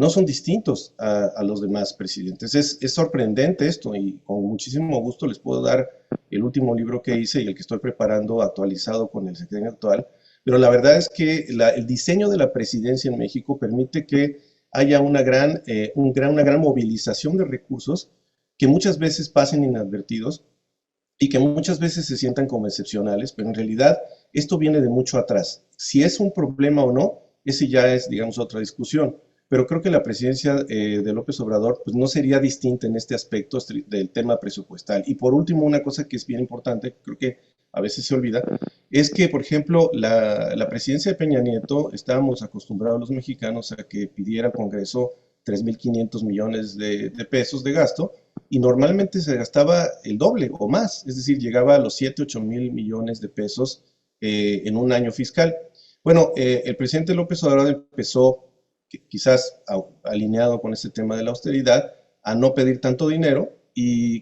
[SPEAKER 2] son distintos a los demás presidentes. Es sorprendente esto y con muchísimo gusto les puedo dar el último libro que hice y el que estoy preparando actualizado con el sexenio actual, pero la verdad es que el diseño de la presidencia en México permite que haya una gran movilización de recursos que muchas veces pasen inadvertidos y que muchas veces se sientan como excepcionales, pero en realidad esto viene de mucho atrás. Si es un problema o no, ese ya es, digamos, otra discusión. Pero creo que la presidencia de López Obrador pues, no sería distinta en este aspecto del tema presupuestal. Y por último, una cosa que es bien importante, creo que a veces se olvida, es que, por ejemplo, la presidencia de Peña Nieto, estábamos acostumbrados los mexicanos a que pidiera al Congreso 3.500 millones de pesos de gasto, y normalmente se gastaba el doble o más, es decir, llegaba a los 7-8 mil millones de pesos en un año fiscal. Bueno, el presidente López Obrador empezó, quizás alineado con este tema de la austeridad, a no pedir tanto dinero y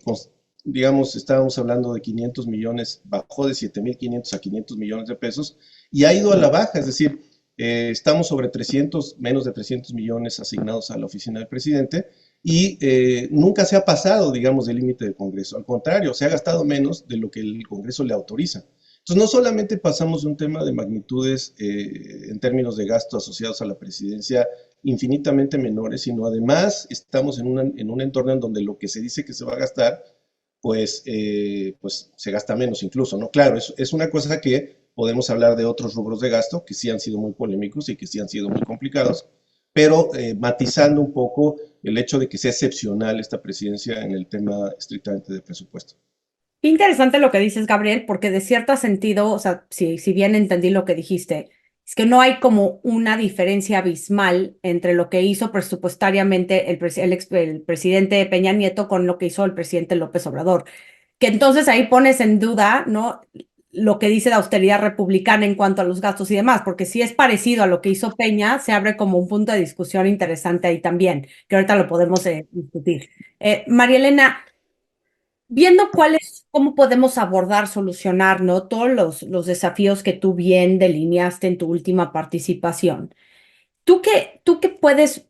[SPEAKER 2] digamos, estábamos hablando de 500 millones, bajó de 7.500 a 500 millones de pesos y ha ido a la baja, es decir, estamos sobre menos de 300 millones asignados a la oficina del presidente y nunca se ha pasado, digamos, del límite del Congreso. Al contrario, se ha gastado menos de lo que el Congreso le autoriza. Entonces, no solamente pasamos de un tema de magnitudes en términos de gasto asociados a la presidencia infinitamente menores, sino además estamos en un entorno en donde lo que se dice que se va a gastar pues se gasta menos incluso, ¿no? Claro, es una cosa que podemos hablar de otros rubros de gasto que sí han sido muy polémicos y que sí han sido muy complicados, pero matizando un poco el hecho de que sea excepcional esta presidencia en el tema estrictamente de presupuesto.
[SPEAKER 1] Qué interesante lo que dices, Gabriel, porque de cierto sentido, o sea, si bien entendí lo que dijiste, es que no hay como una diferencia abismal entre lo que hizo presupuestariamente el presidente Peña Nieto con lo que hizo el presidente López Obrador. Que entonces ahí pones en duda, ¿no? Lo que dice la austeridad republicana en cuanto a los gastos y demás, porque si es parecido a lo que hizo Peña, se abre como un punto de discusión interesante ahí también, que ahorita lo podemos discutir. María Elena, viendo cómo podemos abordar, solucionar, ¿no? Todos los desafíos que tú bien delineaste en tu última participación. ¿Tú qué puedes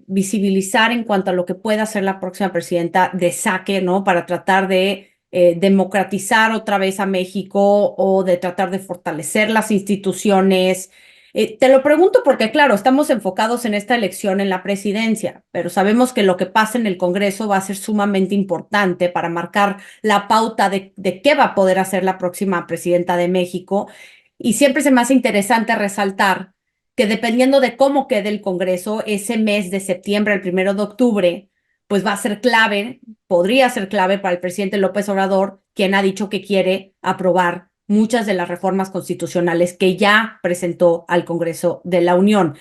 [SPEAKER 1] visibilizar en cuanto a lo que pueda hacer la próxima presidenta de saque, ¿no? Para tratar de democratizar otra vez a México o de tratar de fortalecer las instituciones? Te lo pregunto porque, claro, estamos enfocados en esta elección en la presidencia, pero sabemos que lo que pasa en el Congreso va a ser sumamente importante para marcar la pauta de qué va a poder hacer la próxima presidenta de México. Y siempre se me hace interesante resaltar que dependiendo de cómo quede el Congreso, ese mes de septiembre al 1 de octubre, pues va a ser clave, podría ser clave para el presidente López Obrador, quien ha dicho que quiere aprobar muchas de las reformas constitucionales que ya presentó al Congreso de la Unión.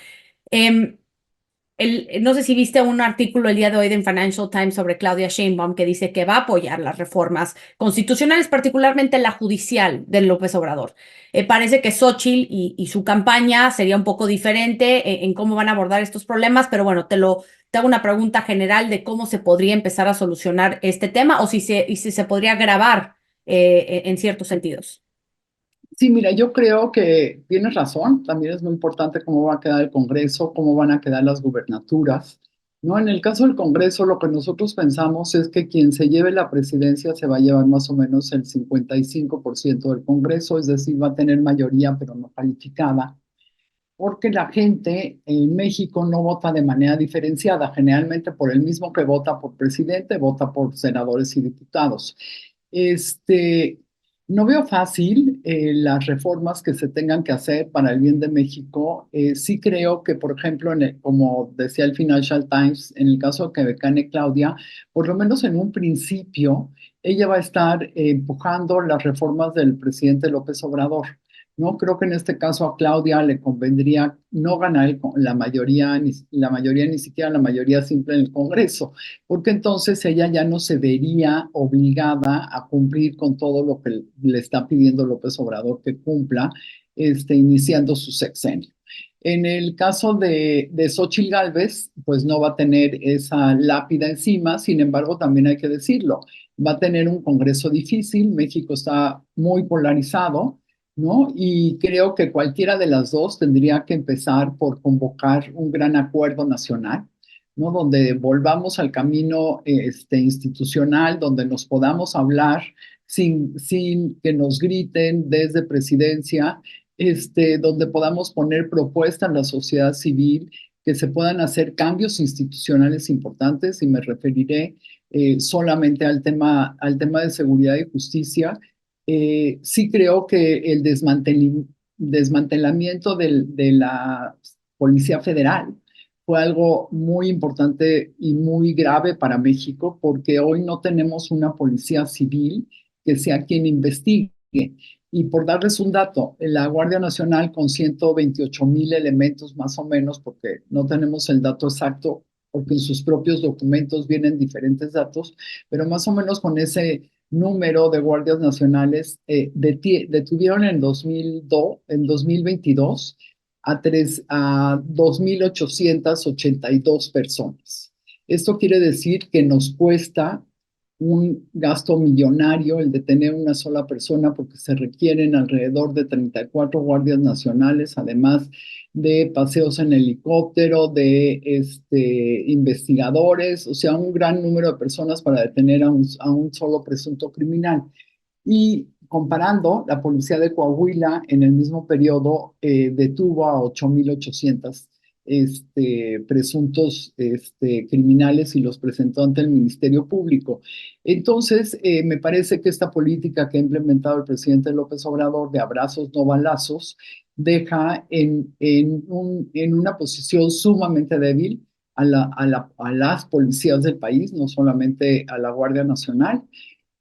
[SPEAKER 1] No sé si viste un artículo el día de hoy en Financial Times sobre Claudia Sheinbaum que dice que va a apoyar las reformas constitucionales, particularmente la judicial de López Obrador. Parece que Xóchitl y su campaña sería un poco diferente en cómo van a abordar estos problemas, pero bueno, te hago una pregunta general de cómo se podría empezar a solucionar este tema o si se podría agravar en ciertos sentidos.
[SPEAKER 3] Sí, mira, yo creo que tienes razón. También es muy importante cómo va a quedar el Congreso, cómo van a quedar las gubernaturas, ¿no? En el caso del Congreso, lo que nosotros pensamos es que quien se lleve la presidencia se va a llevar más o menos el 55% del Congreso, es decir, va a tener mayoría, pero no calificada, porque la gente en México no vota de manera diferenciada. Generalmente por el mismo que vota por presidente, vota por senadores y diputados. Este, no veo fácil las reformas que se tengan que hacer para el bien de México. Sí creo que, por ejemplo, como decía el Financial Times, en el caso de Quebecana Claudia, por lo menos en un principio, ella va a estar empujando las reformas del presidente López Obrador. No creo que en este caso a Claudia le convendría no ganar la mayoría, ni siquiera la mayoría simple en el Congreso, porque entonces ella ya no se vería obligada a cumplir con todo lo que le está pidiendo López Obrador que cumpla, iniciando su sexenio. En el caso de Xóchitl Gálvez, pues no va a tener esa lápida encima, sin embargo, también hay que decirlo, va a tener un Congreso difícil, México está muy polarizado, ¿no? Y creo que cualquiera de las dos tendría que empezar por convocar un gran acuerdo nacional, ¿no? Donde volvamos al camino institucional, donde nos podamos hablar sin que nos griten desde presidencia, donde podamos poner propuestas en la sociedad civil, que se puedan hacer cambios institucionales importantes, y me referiré solamente al tema de seguridad y justicia. Sí creo que el desmantelamiento de la Policía Federal fue algo muy importante y muy grave para México, porque hoy no tenemos una policía civil que sea quien investigue. Y por darles un dato, la Guardia Nacional con 128,000 elementos más o menos, porque no tenemos el dato exacto, porque en sus propios documentos vienen diferentes datos, pero más o menos con ese número de guardias nacionales detuvieron en 2022 a 2,882 personas. Esto quiere decir que nos cuesta un gasto millonario el detener una sola persona, porque se requieren alrededor de 34 guardias nacionales, además de paseos en helicóptero, de investigadores, o sea, un gran número de personas para detener a un solo presunto criminal. Y comparando, la policía de Coahuila en el mismo periodo detuvo a 8,800 presuntos criminales, y los presentó ante el Ministerio Público. Entonces, me parece que esta política que ha implementado el presidente López Obrador de abrazos no balazos deja en una posición sumamente débil a las policías del país, no solamente a la Guardia Nacional.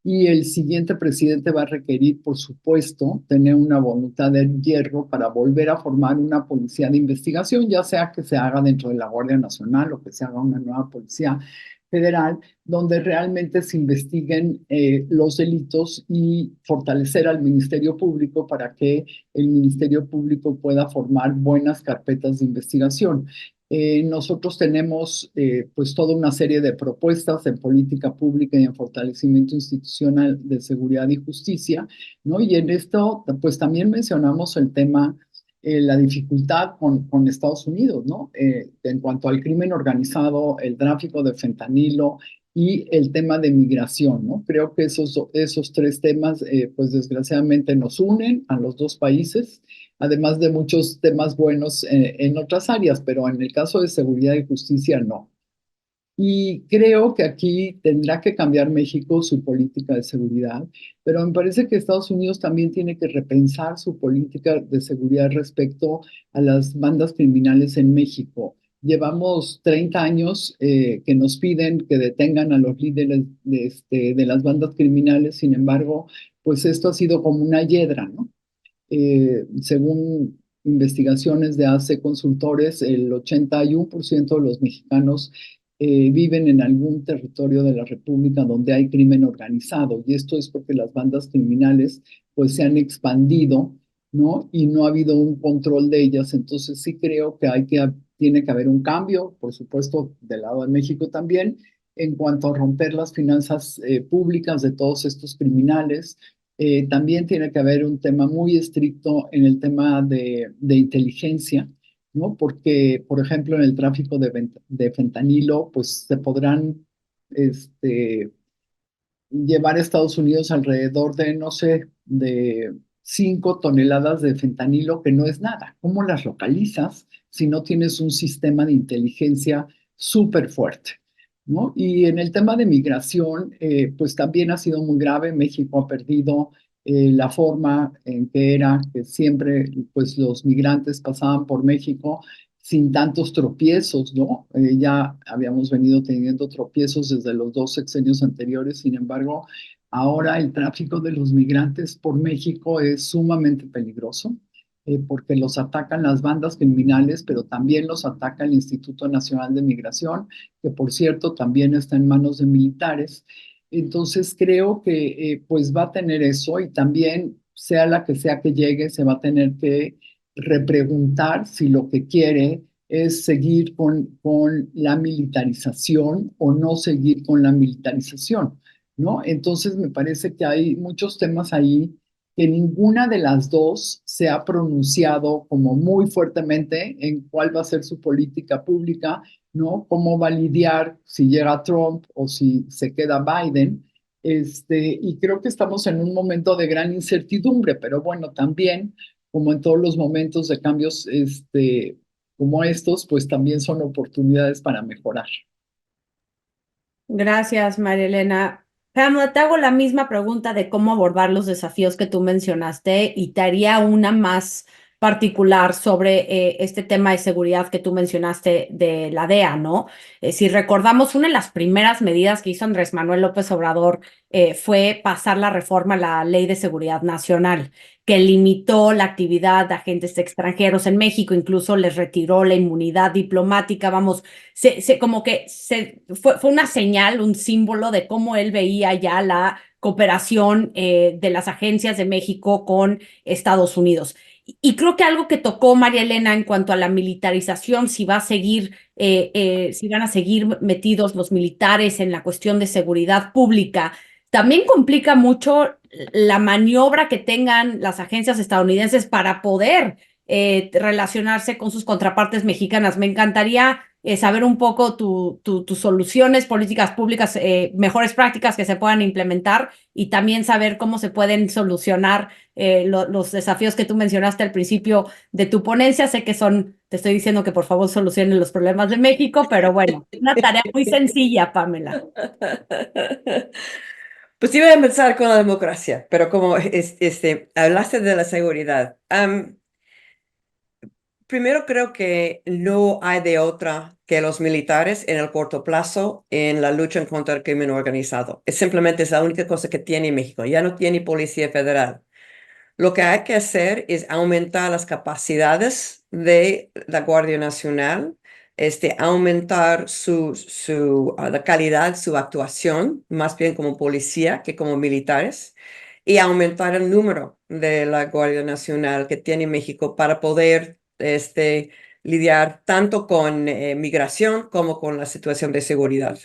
[SPEAKER 3] Y el siguiente presidente va a requerir, por supuesto, tener una voluntad de hierro para volver a formar una policía de investigación, ya sea que se haga dentro de la Guardia Nacional o que se haga una nueva policía federal, donde realmente se investiguen los delitos, y fortalecer al Ministerio Público para que el Ministerio Público pueda formar buenas carpetas de investigación. Nosotros tenemos pues toda una serie de propuestas en política pública y en fortalecimiento institucional de seguridad y justicia, ¿no? Y en esto pues también mencionamos el tema, la dificultad con Estados Unidos, ¿no? En cuanto al crimen organizado, el tráfico de fentanilo y el tema de migración, ¿no? Creo que esos tres temas pues desgraciadamente nos unen a los dos países, además de muchos temas buenos en otras áreas, pero en el caso de seguridad y justicia no. Y creo que aquí tendrá que cambiar México su política de seguridad, pero me parece que Estados Unidos también tiene que repensar su política de seguridad respecto a las bandas criminales en México. Llevamos 30 años que nos piden que detengan a los líderes de las bandas criminales. Sin embargo, pues esto ha sido como una hiedra, ¿no? Según investigaciones de AC Consultores, el 81% de los mexicanos viven en algún territorio de la República donde hay crimen organizado, y esto es porque las bandas criminales pues se han expandido, ¿no? Y no ha habido un control de ellas. Entonces sí creo que tiene que haber un cambio, por supuesto, del lado de México también, en cuanto a romper las finanzas públicas de todos estos criminales. También tiene que haber un tema muy estricto en el tema de inteligencia, ¿no? Porque, por ejemplo, en el tráfico de fentanilo, pues se podrán llevar a Estados Unidos alrededor de, no sé, de 5 toneladas de fentanilo, que no es nada. ¿Cómo las localizas si no tienes un sistema de inteligencia súper fuerte? ¿no? Y en el tema de migración, pues también ha sido muy grave. México ha perdido la forma en que era, que siempre pues los migrantes pasaban por México sin tantos tropiezos, ¿no? Ya habíamos venido teniendo tropiezos desde los 2 sexenios anteriores. Sin embargo, ahora el tráfico de los migrantes por México es sumamente peligroso, porque los atacan las bandas criminales, pero también los ataca el Instituto Nacional de Migración, que por cierto también está en manos de militares. Entonces creo que pues va a tener eso, y también sea la que sea que llegue, se va a tener que repreguntar si lo que quiere es seguir con la militarización o no seguir con la militarización, ¿no? Entonces me parece que hay muchos temas ahí que ninguna de las dos se ha pronunciado como muy fuertemente en cuál va a ser su política pública, ¿no? Cómo va a lidiar si llega Trump o si se queda Biden. Y creo que estamos en un momento de gran incertidumbre, pero bueno, también, como en todos los momentos de cambios como estos, pues también son oportunidades para mejorar.
[SPEAKER 1] Gracias, María Elena. Pamela, te hago la misma pregunta de cómo abordar los desafíos que tú mencionaste y te haría una más particular sobre este tema de seguridad que tú mencionaste de la DEA, ¿no? Si recordamos, una de las primeras medidas que hizo Andrés Manuel López Obrador fue pasar la reforma a la Ley de Seguridad Nacional, que limitó la actividad de agentes extranjeros en México, incluso les retiró la inmunidad diplomática. Vamos, como que fue una señal, un símbolo de cómo él veía ya la cooperación de las agencias de México con Estados Unidos. Y creo que algo que tocó María Elena en cuanto a la militarización, si va a seguir, si van a seguir metidos los militares en la cuestión de seguridad pública, también complica mucho la maniobra que tengan las agencias estadounidenses para poder relacionarse con sus contrapartes mexicanas. Me encantaría saber un poco tus soluciones, políticas públicas, mejores prácticas que se puedan implementar, y también saber cómo se pueden solucionar los desafíos que tú mencionaste al principio de tu ponencia. Sé que te estoy diciendo que por favor solucionen los problemas de México, pero bueno, una tarea muy sencilla, Pamela.
[SPEAKER 4] Pues iba a empezar con la democracia, pero como hablaste de la seguridad, primero creo que no hay de otra que los militares en el corto plazo en la lucha contra el crimen organizado. Simplemente es la única cosa que tiene México. Ya no tiene policía federal. Lo que hay que hacer es aumentar las capacidades de la Guardia Nacional, aumentar la calidad, su actuación, más bien como policía que como militares, y aumentar el número de la Guardia Nacional que tiene México para poder lidiar tanto con migración como con la situación de seguridad.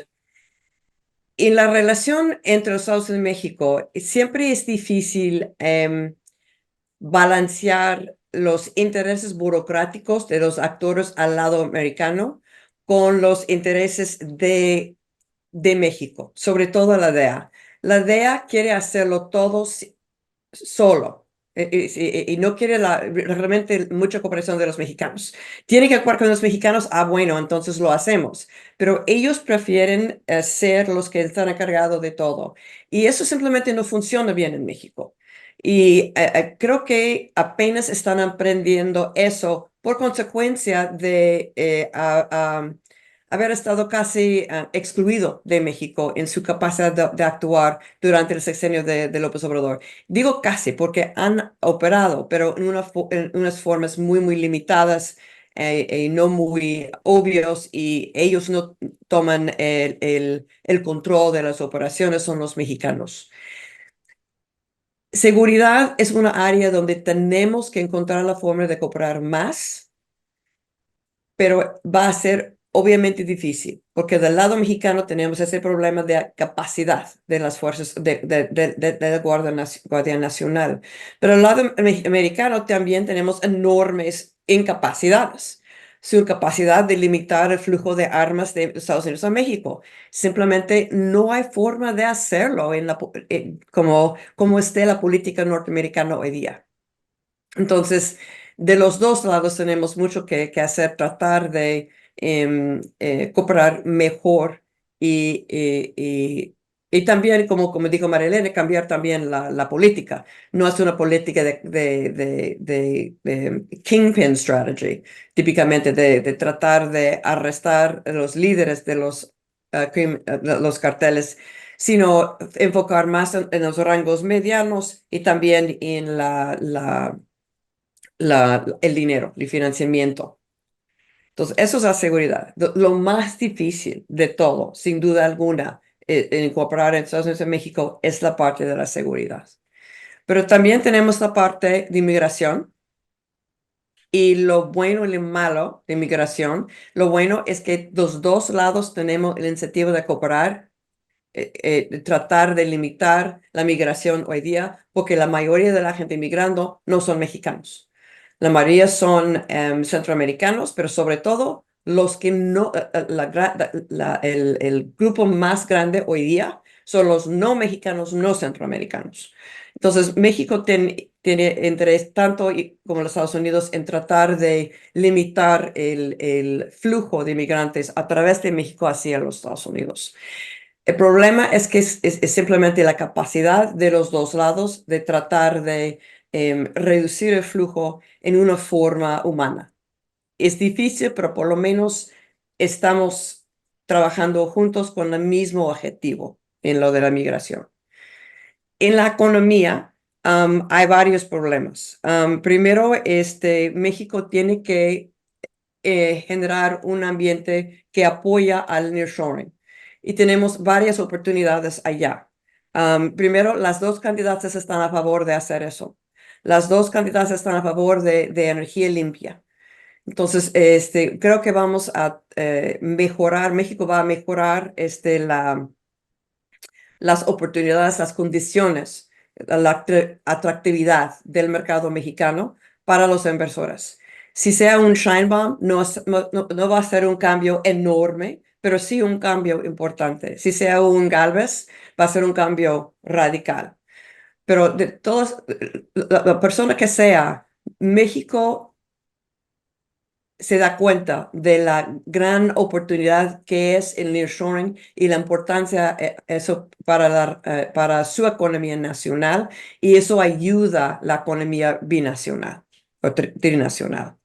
[SPEAKER 4] Y la relación entre los Estados Unidos y México siempre es difícil balancear los intereses burocráticos de los actores al lado americano con los intereses de México, sobre todo la DEA. La DEA quiere hacerlo todo solo. Y no quiere realmente mucha cooperación de los mexicanos. Tiene que actuar con los mexicanos, bueno, entonces lo hacemos. Pero ellos prefieren ser los que están encargados de todo. Y eso simplemente no funciona bien en México. Y creo que apenas están aprendiendo eso por consecuencia de haber estado casi excluido de México en su capacidad de actuar durante el sexenio de López Obrador. Digo casi porque han operado, pero en unas formas muy, muy limitadas y no muy obvios, y ellos no toman el control de las operaciones, son los mexicanos. Seguridad es una área donde tenemos que encontrar la forma de cooperar más, pero va a ser obviamente difícil, porque del lado mexicano tenemos ese problema de capacidad de las fuerzas de la Guardia Nacional, pero del lado americano también tenemos enormes incapacidades. Su capacidad de limitar el flujo de armas de Estados Unidos a México. Simplemente no hay forma de hacerlo como esté la política norteamericana hoy día. Entonces, de los dos lados tenemos mucho que hacer, tratar de cooperar mejor y también, como dijo Marilene, cambiar también la política. No es una política de kingpin strategy, típicamente de tratar de arrestar a los líderes de los carteles, sino enfocar más en los rangos medianos y también en el dinero, el financiamiento. Entonces, eso es la seguridad. Lo más difícil de todo, sin duda alguna, en incorporar en Estados Unidos y México es la parte de la seguridad. Pero también tenemos la parte de inmigración. Y lo bueno y lo malo de inmigración, lo bueno es que los dos lados tenemos el incentivo de cooperar, tratar de limitar la migración hoy día, porque la mayoría de la gente inmigrando no son mexicanos. La mayoría son centroamericanos, pero sobre todo los que no, el grupo más grande hoy día son los no mexicanos, no centroamericanos. Entonces, México tiene interés tanto como los Estados Unidos en tratar de limitar el flujo de inmigrantes a través de México hacia los Estados Unidos. El problema es que es simplemente la capacidad de los dos lados de tratar de reducir el flujo en una forma humana. Es difícil, pero por lo menos estamos trabajando juntos con el mismo objetivo en lo de la migración. En la economía hay varios problemas. Primero, México tiene que generar un ambiente que apoya al nearshoring. Y tenemos varias oportunidades allá. Primero, las dos candidatas están a favor de hacer eso. Las dos candidatas están a favor de energía limpia. Entonces, creo que vamos a mejorar, México va a mejorar las oportunidades, las condiciones, la atractividad del mercado mexicano para los inversores. Si sea un Sheinbaum, no va a ser un cambio enorme, pero sí un cambio importante. Si sea un Gálvez, va a ser un cambio radical. Pero de todas, la persona que sea, México se da cuenta de la gran oportunidad que es el nearshoring y la importancia eso para su economía nacional, y eso ayuda la economía binacional o trinacional.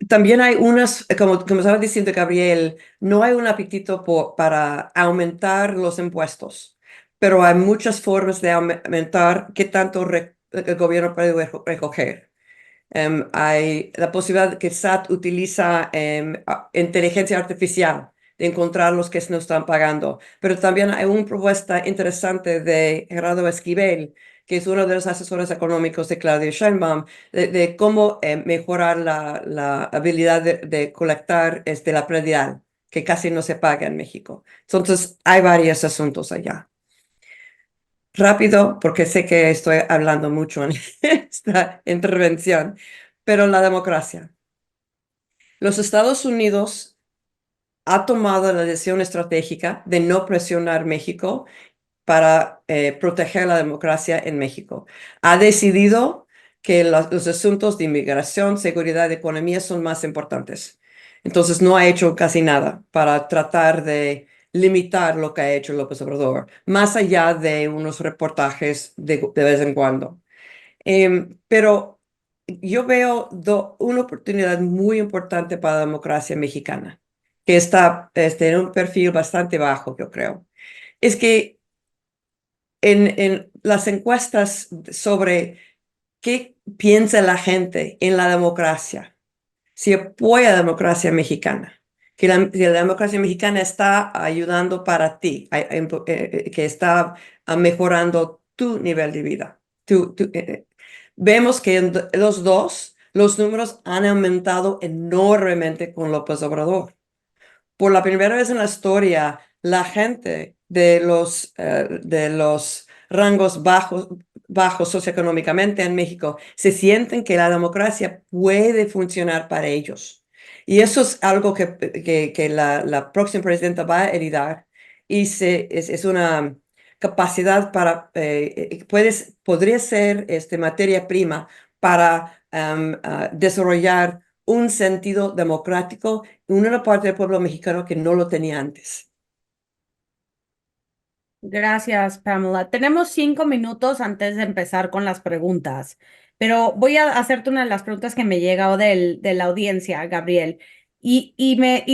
[SPEAKER 4] También hay como estaba diciendo Gabriel, no hay un apetito para aumentar los impuestos, pero hay muchas formas de aumentar qué tanto el gobierno puede recoger. Hay la posibilidad que SAT utiliza inteligencia artificial de encontrar los que no están pagando. Pero también hay una propuesta interesante de Gerardo Esquivel, que es uno de los asesores económicos de Claudia Sheinbaum, de cómo mejorar la habilidad de colectar la predial, que casi no se paga en México. Entonces, hay varios asuntos allá. Rápido, porque sé que estoy hablando mucho en esta intervención, pero la democracia. Los Estados Unidos ha tomado la decisión estratégica de no presionar México para proteger la democracia en México. Ha decidido que los asuntos de inmigración, seguridad y economía son más importantes. Entonces no ha hecho casi nada para tratar de limitar lo que ha hecho López Obrador, más allá de unos reportajes de vez en cuando. Pero yo veo una oportunidad muy importante para la democracia mexicana, que está en un perfil bastante bajo, yo creo. Es que en las encuestas sobre qué piensa la gente en la democracia, si apoya la democracia mexicana, que la democracia mexicana está ayudando para ti, que está mejorando tu nivel de vida. Vemos que en los números han aumentado enormemente con López Obrador. Por la primera vez en la historia, la gente de los rangos bajos socioeconómicamente en México se sienten que la democracia puede funcionar para ellos. Y eso es algo que la próxima presidenta va a heredar, y es una capacidad podría ser materia prima para desarrollar un sentido democrático en una parte del pueblo mexicano que no lo tenía antes.
[SPEAKER 1] Gracias, Pamela. Tenemos 5 minutos antes de empezar con las preguntas, pero voy a hacerte una de las preguntas que me llegó de la audiencia, Gabriel. Y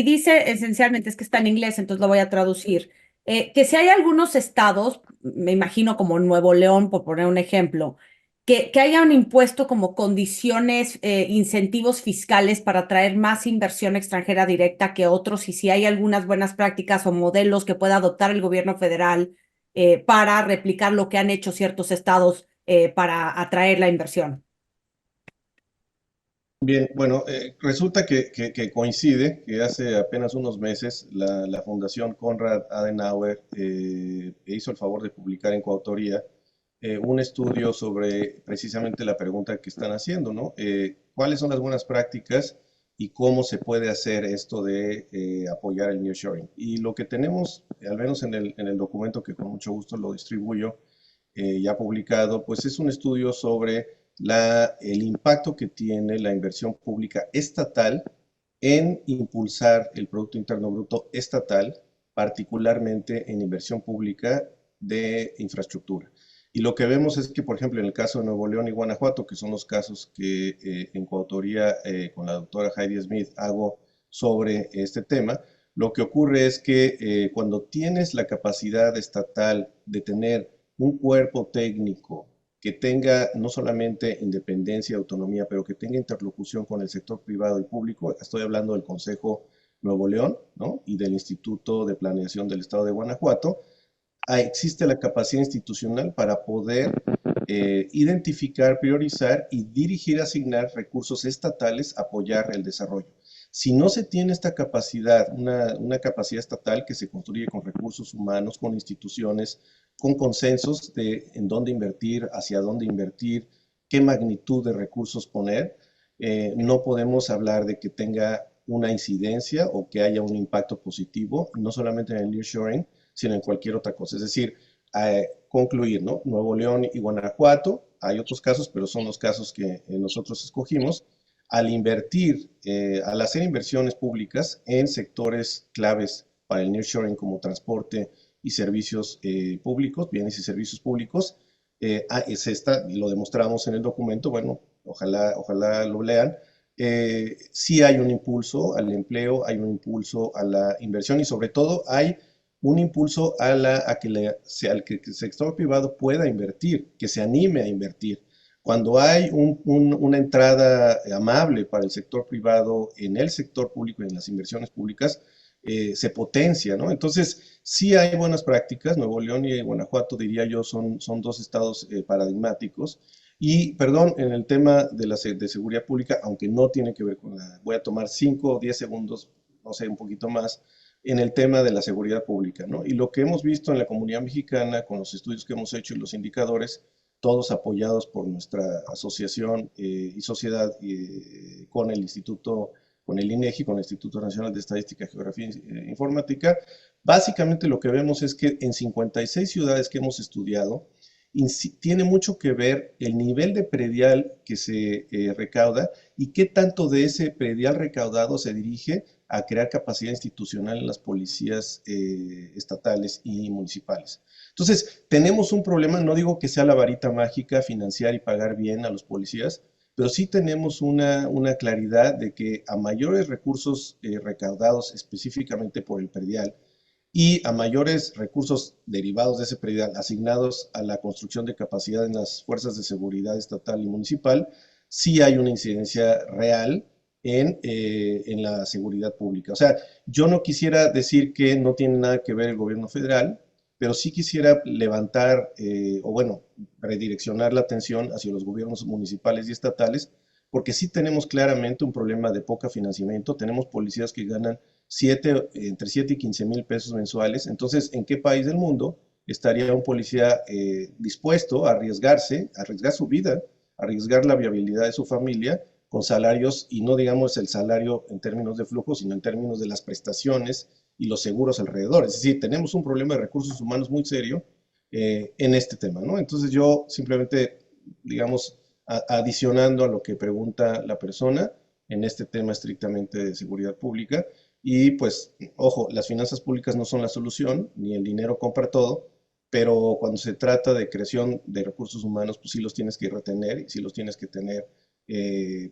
[SPEAKER 1] dice esencialmente, es que está en inglés, entonces lo voy a traducir, que si hay algunos estados, me imagino como Nuevo León, por poner un ejemplo, que haya un impuesto como condiciones, incentivos fiscales para atraer más inversión extranjera directa que otros, y si hay algunas buenas prácticas o modelos que pueda adoptar el gobierno federal para replicar lo que han hecho ciertos estados para atraer la inversión.
[SPEAKER 2] Bien, bueno, resulta que coincide que hace apenas unos meses la Fundación Konrad Adenauer hizo el favor de publicar en coautoría un estudio sobre precisamente la pregunta que están haciendo, ¿no? ¿Cuáles son las buenas prácticas y cómo se puede hacer esto de apoyar el nearshoring? Y lo que tenemos, al menos en el documento que con mucho gusto lo distribuyo, ya publicado, pues es un estudio sobre el impacto que tiene la inversión pública estatal en impulsar el Producto Interno Bruto estatal, particularmente en inversión pública de infraestructura. Y lo que vemos es que, por ejemplo, en el caso de Nuevo León y Guanajuato, que son los casos que en coautoría con la doctora Heidi Smith hago sobre este tema, lo que ocurre es que cuando tienes la capacidad estatal de tener un cuerpo técnico que tenga no solamente independencia y autonomía, pero que tenga interlocución con el sector privado y público, estoy hablando del Consejo Nuevo León, ¿no? Y del Instituto de Planeación del Estado de Guanajuato, existe la capacidad institucional para poder identificar, priorizar y dirigir, asignar recursos estatales a apoyar el desarrollo. Si no se tiene esta capacidad, una capacidad estatal que se construye con recursos humanos, con instituciones, con consensos de en dónde invertir, hacia dónde invertir, qué magnitud de recursos poner, no podemos hablar de que tenga una incidencia o que haya un impacto positivo, no solamente en el nearshoring, sino en cualquier otra cosa. Es decir, concluir, ¿no? Nuevo León y Guanajuato, hay otros casos, pero son los casos que nosotros escogimos. Al invertir, al hacer inversiones públicas en sectores claves para el nearshoring como transporte y servicios públicos, bienes y servicios públicos, lo demostramos en el documento, bueno, ojalá lo lean, sí hay un impulso al empleo, hay un impulso a la inversión y sobre todo hay un impulso a que el sector privado pueda invertir, que se anime a invertir. Cuando hay una entrada amable para el sector privado en el sector público y en las inversiones públicas, se potencia, ¿no? Entonces, sí hay buenas prácticas. Nuevo León y Guanajuato, diría yo, son dos estados paradigmáticos. Y, perdón, en el tema de seguridad pública, aunque no tiene que ver con voy a tomar 5 o 10 segundos, no sé, un poquito más, en el tema de la seguridad pública, ¿no? Y lo que hemos visto en la comunidad mexicana, con los estudios que hemos hecho y los indicadores, todos apoyados por nuestra asociación y sociedad con el Instituto, con el INEGI, con el Instituto Nacional de Estadística, Geografía e Informática, básicamente lo que vemos es que en 56 ciudades que hemos estudiado, tiene mucho que ver el nivel de predial que se recauda y qué tanto de ese predial recaudado se dirige a crear capacidad institucional en las policías estatales y municipales. Entonces, tenemos un problema, no digo que sea la varita mágica financiar y pagar bien a los policías, pero sí tenemos una claridad de que a mayores recursos recaudados específicamente por el predial y a mayores recursos derivados de ese predial asignados a la construcción de capacidad en las fuerzas de seguridad estatal y municipal, sí hay una incidencia real en la seguridad pública. O sea, yo no quisiera decir que no tiene nada que ver el gobierno federal, pero sí quisiera levantar o bueno, redireccionar la atención hacia los gobiernos municipales y estatales, porque sí tenemos claramente un problema de poca financiamiento. Tenemos policías que ganan entre 7 y 15 mil pesos mensuales. Entonces, ¿en qué país del mundo estaría un policía dispuesto a arriesgarse, a arriesgar su vida, a arriesgar la viabilidad de su familia con salarios, y no digamos el salario en términos de flujo, sino en términos de las prestaciones y los seguros alrededor? Es decir, tenemos un problema de recursos humanos muy serio en este tema, ¿no? Entonces yo simplemente, digamos, adicionando a lo que pregunta la persona, en este tema estrictamente de seguridad pública. Y pues, ojo, las finanzas públicas no son la solución, ni el dinero compra todo, pero cuando se trata de creación de recursos humanos, pues sí los tienes que retener y sí los tienes que tener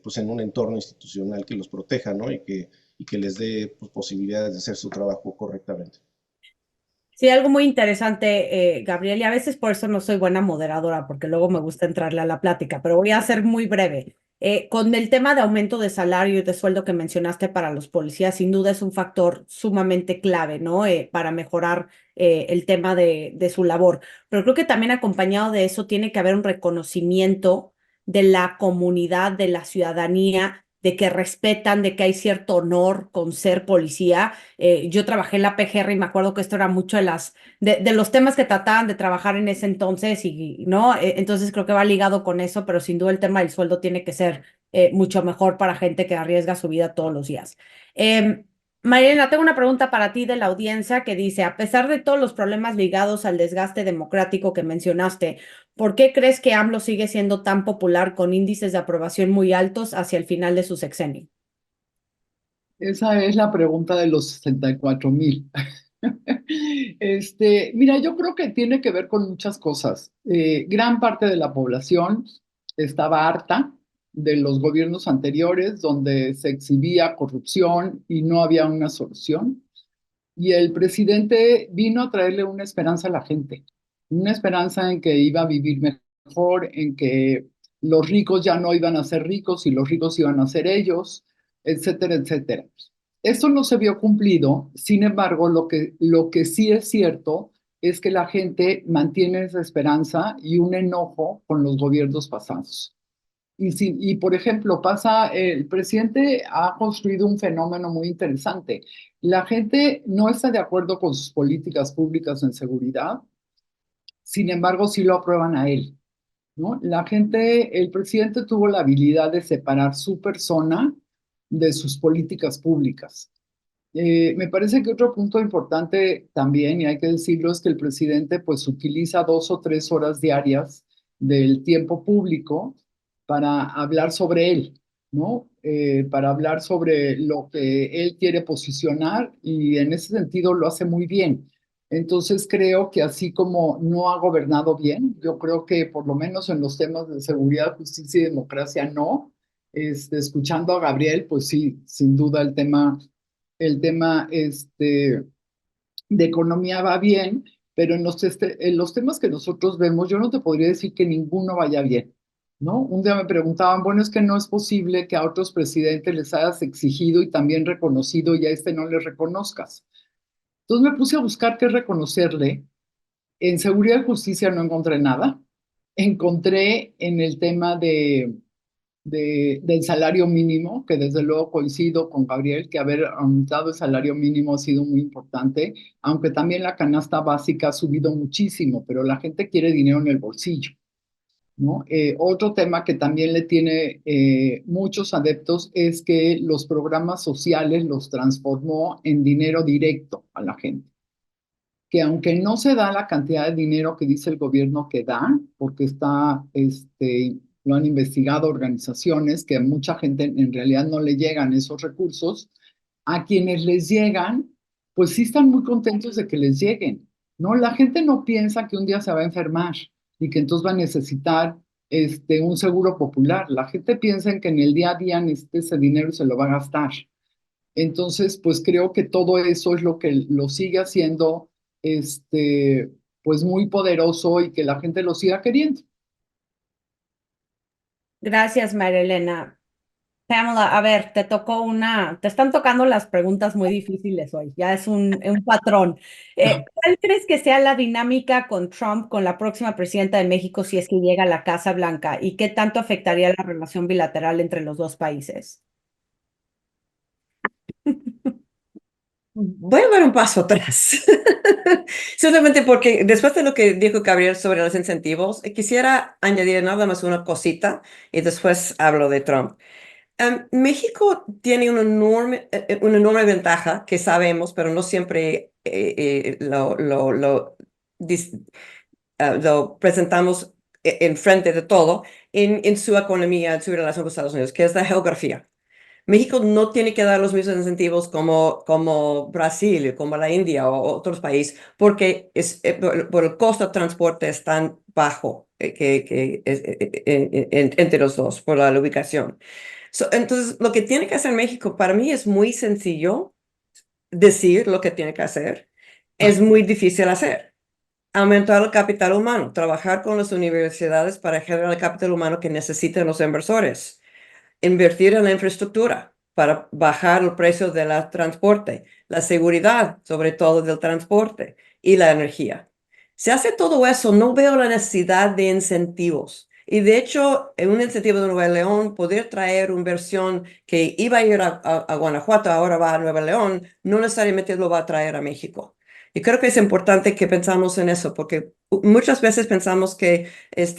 [SPEAKER 2] pues en un entorno institucional que los proteja, ¿no? Y que les dé pues, posibilidades de hacer su trabajo correctamente.
[SPEAKER 1] Sí, algo muy interesante, Gabriel, y a veces por eso no soy buena moderadora, porque luego me gusta entrarle a la plática, pero voy a ser muy breve. Con el tema de aumento de salario y de sueldo que mencionaste para los policías, sin duda es un factor sumamente clave, ¿no? Para mejorar el tema de su labor. Pero creo que también acompañado de eso tiene que haber un reconocimiento de la comunidad, de la ciudadanía, de que respetan, de que hay cierto honor con ser policía. Yo trabajé en la PGR y me acuerdo que esto era mucho de los temas que trataban de trabajar en ese entonces y ¿no? Entonces creo que va ligado con eso, pero sin duda el tema del sueldo tiene que ser mucho mejor para gente que arriesga su vida todos los días. Marilena, tengo una pregunta para ti de la audiencia que dice, a pesar de todos los problemas ligados al desgaste democrático que mencionaste, ¿por qué crees que AMLO sigue siendo tan popular con índices de aprobación muy altos hacia el final de su sexenio?
[SPEAKER 3] Esa es la pregunta de los 64,000. Mira, yo creo que tiene que ver con muchas cosas. Gran parte de la población estaba harta de los gobiernos anteriores donde se exhibía corrupción y no había una solución. Y el presidente vino a traerle una esperanza a la gente, una esperanza en que iba a vivir mejor, en que los ricos ya no iban a ser ricos y los ricos iban a ser ellos, etcétera, etcétera. Esto no se vio cumplido, sin embargo, lo que sí es cierto es que la gente mantiene esa esperanza y un enojo con los gobiernos pasados. Y por ejemplo, el presidente ha construido un fenómeno muy interesante. La gente no está de acuerdo con sus políticas públicas en seguridad, sin embargo, sí lo aprueban a él, ¿no? El presidente tuvo la habilidad de separar su persona de sus políticas públicas. Me parece que otro punto importante también, y hay que decirlo, es que el presidente pues utiliza 2 o 3 horas diarias del tiempo público para hablar sobre él, ¿no? Para hablar sobre lo que él quiere posicionar y en ese sentido lo hace muy bien. Entonces creo que así como no ha gobernado bien, yo creo que por lo menos en los temas de seguridad, justicia y democracia no. Escuchando a Gabriel, pues sí, sin duda el tema de economía va bien, pero en los temas que nosotros vemos, yo no te podría decir que ninguno vaya bien, ¿no? Un día me preguntaban, bueno, es que no es posible que a otros presidentes les hayas exigido y también reconocido y a este no le reconozcas. Entonces me puse a buscar qué reconocerle. En seguridad y justicia no encontré nada. Encontré en el tema del salario mínimo, que desde luego coincido con Gabriel, que haber aumentado el salario mínimo ha sido muy importante, aunque también la canasta básica ha subido muchísimo, pero la gente quiere dinero en el bolsillo, ¿no? Otro tema que también le tiene muchos adeptos es que los programas sociales los transformó en dinero directo a la gente, que aunque no se da la cantidad de dinero que dice el gobierno que da, porque lo han investigado organizaciones, que a mucha gente en realidad no le llegan esos recursos, a quienes les llegan, pues sí están muy contentos de que les lleguen, ¿no? La gente no piensa que un día se va a enfermar y que entonces va a necesitar un seguro popular. La gente piensa en que en el día a día necesita ese dinero y se lo va a gastar. Entonces, pues creo que todo eso es lo que lo sigue haciendo, pues muy poderoso y que la gente lo siga queriendo.
[SPEAKER 1] Gracias, Marilena. Pamela, a ver, te están tocando las preguntas muy difíciles hoy, ya es un patrón. ¿Cuál crees que sea la dinámica con Trump, con la próxima presidenta de México, si es que llega a la Casa Blanca? ¿Y qué tanto afectaría la relación bilateral entre los dos países?
[SPEAKER 4] Voy a dar un paso atrás, simplemente porque después de lo que dijo Gabriel sobre los incentivos, quisiera añadir nada más una cosita y después hablo de Trump. México tiene una enorme ventaja que sabemos, pero no siempre lo presentamos en frente de todo en su economía, en su relación con Estados Unidos, que es la geografía. México no tiene que dar los mismos incentivos como Brasil, como la India o otros países, porque por el costo de transporte es tan bajo entre los dos, por la ubicación. Entonces, lo que tiene que hacer México para mí es muy sencillo decir lo que tiene que hacer. Es muy difícil hacer. Aumentar el capital humano, trabajar con las universidades para generar el capital humano que necesitan los inversores, invertir en la infraestructura para bajar el precio del transporte, la seguridad, sobre todo del transporte, y la energía. Si hace todo eso, no veo la necesidad de incentivos. Y de hecho, en un incentivo de Nuevo León, poder traer una versión que iba a ir a Guanajuato, ahora va a Nuevo León, no necesariamente lo va a traer a México. Y creo que es importante que pensamos en eso, porque muchas veces pensamos que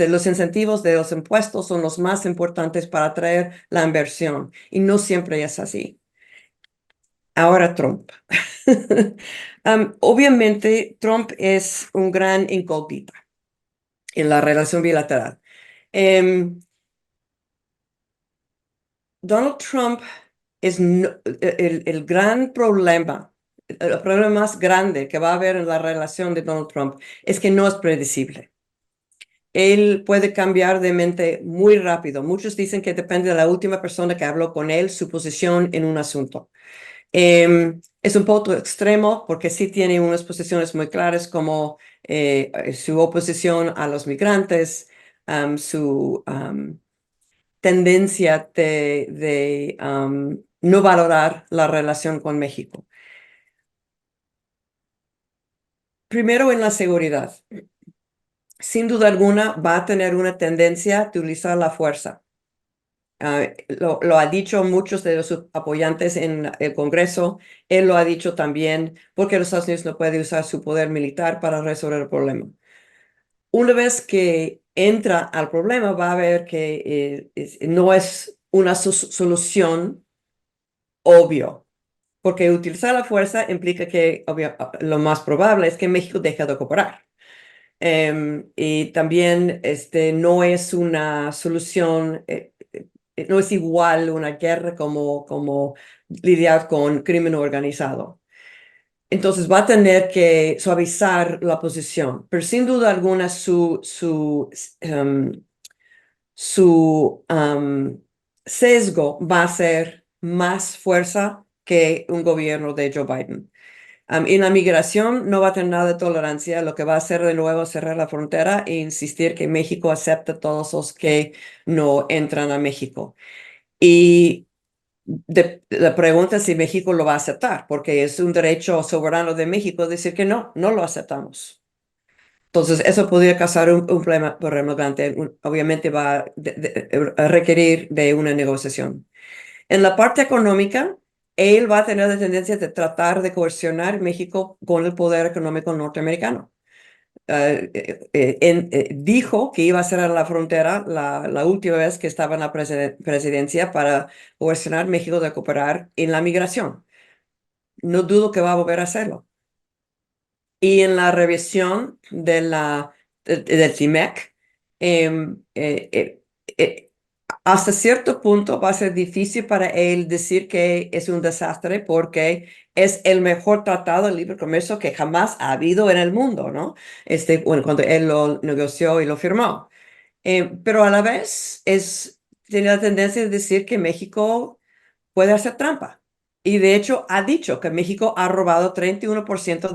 [SPEAKER 4] los incentivos de los impuestos son los más importantes para atraer la inversión, y no siempre es así. Ahora Trump. Obviamente, Trump es un gran incógnita en la relación bilateral. Donald Trump es el gran problema, el problema más grande que va a haber en la relación de Donald Trump es que no es predecible. Él puede cambiar de mente muy rápido. Muchos dicen que depende de la última persona que habló con él, su posición en un asunto. Es un poco extremo porque sí tiene unas posiciones muy claras como su oposición a los migrantes, su tendencia de no valorar la relación con México. Primero, en la seguridad. Sin duda alguna va a tener una tendencia a utilizar la fuerza. Lo ha dicho muchos de sus apoyantes en el Congreso. Él lo ha dicho también porque los Estados Unidos no puede usar su poder militar para resolver el problema. Una vez que entra al problema, va a ver que no es una solución obvio, porque utilizar la fuerza implica que lo más probable es que México deje de cooperar. Y también no es una solución, no es igual una guerra como lidiar con crimen organizado. Entonces va a tener que suavizar la posición, pero sin duda alguna su sesgo va a ser más fuerza que un gobierno de Joe Biden. En la migración no va a tener nada de tolerancia. Lo que va a hacer de nuevo es cerrar la frontera e insistir que México acepte a todos los que no entran a México. Y la pregunta es si México lo va a aceptar, porque es un derecho soberano de México decir que no lo aceptamos. Entonces, eso podría causar un problema grande. Obviamente va a requerir de una negociación. En la parte económica, él va a tener la tendencia de tratar de coercionar México con el poder económico norteamericano. Dijo que iba a cerrar la frontera la última vez que estaba en la presidencia para coercionar México de cooperar en la migración. No dudo que va a volver a hacerlo. Y en la revisión del TIMEC, hasta cierto punto va a ser difícil para él decir que es un desastre porque es el mejor tratado de libre comercio que jamás ha habido en el mundo, ¿no? Bueno, cuando él lo negoció y lo firmó. Pero a la vez tiene la tendencia de decir que México puede hacer trampa. Y de hecho ha dicho que México ha robado 31%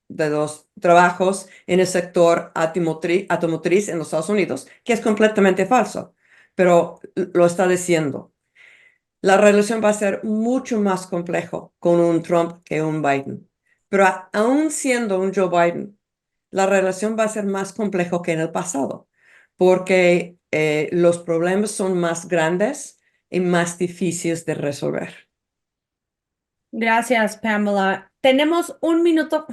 [SPEAKER 4] de los trabajos en el sector automotriz en los Estados Unidos, que es completamente falso, pero lo está diciendo. La relación va a ser mucho más complejo con un Trump que un Biden. Pero aún siendo un Joe Biden, la relación va a ser más complejo que en el pasado, porque los problemas son más grandes y más difíciles de resolver.
[SPEAKER 1] Gracias, Pamela. Tenemos un minuto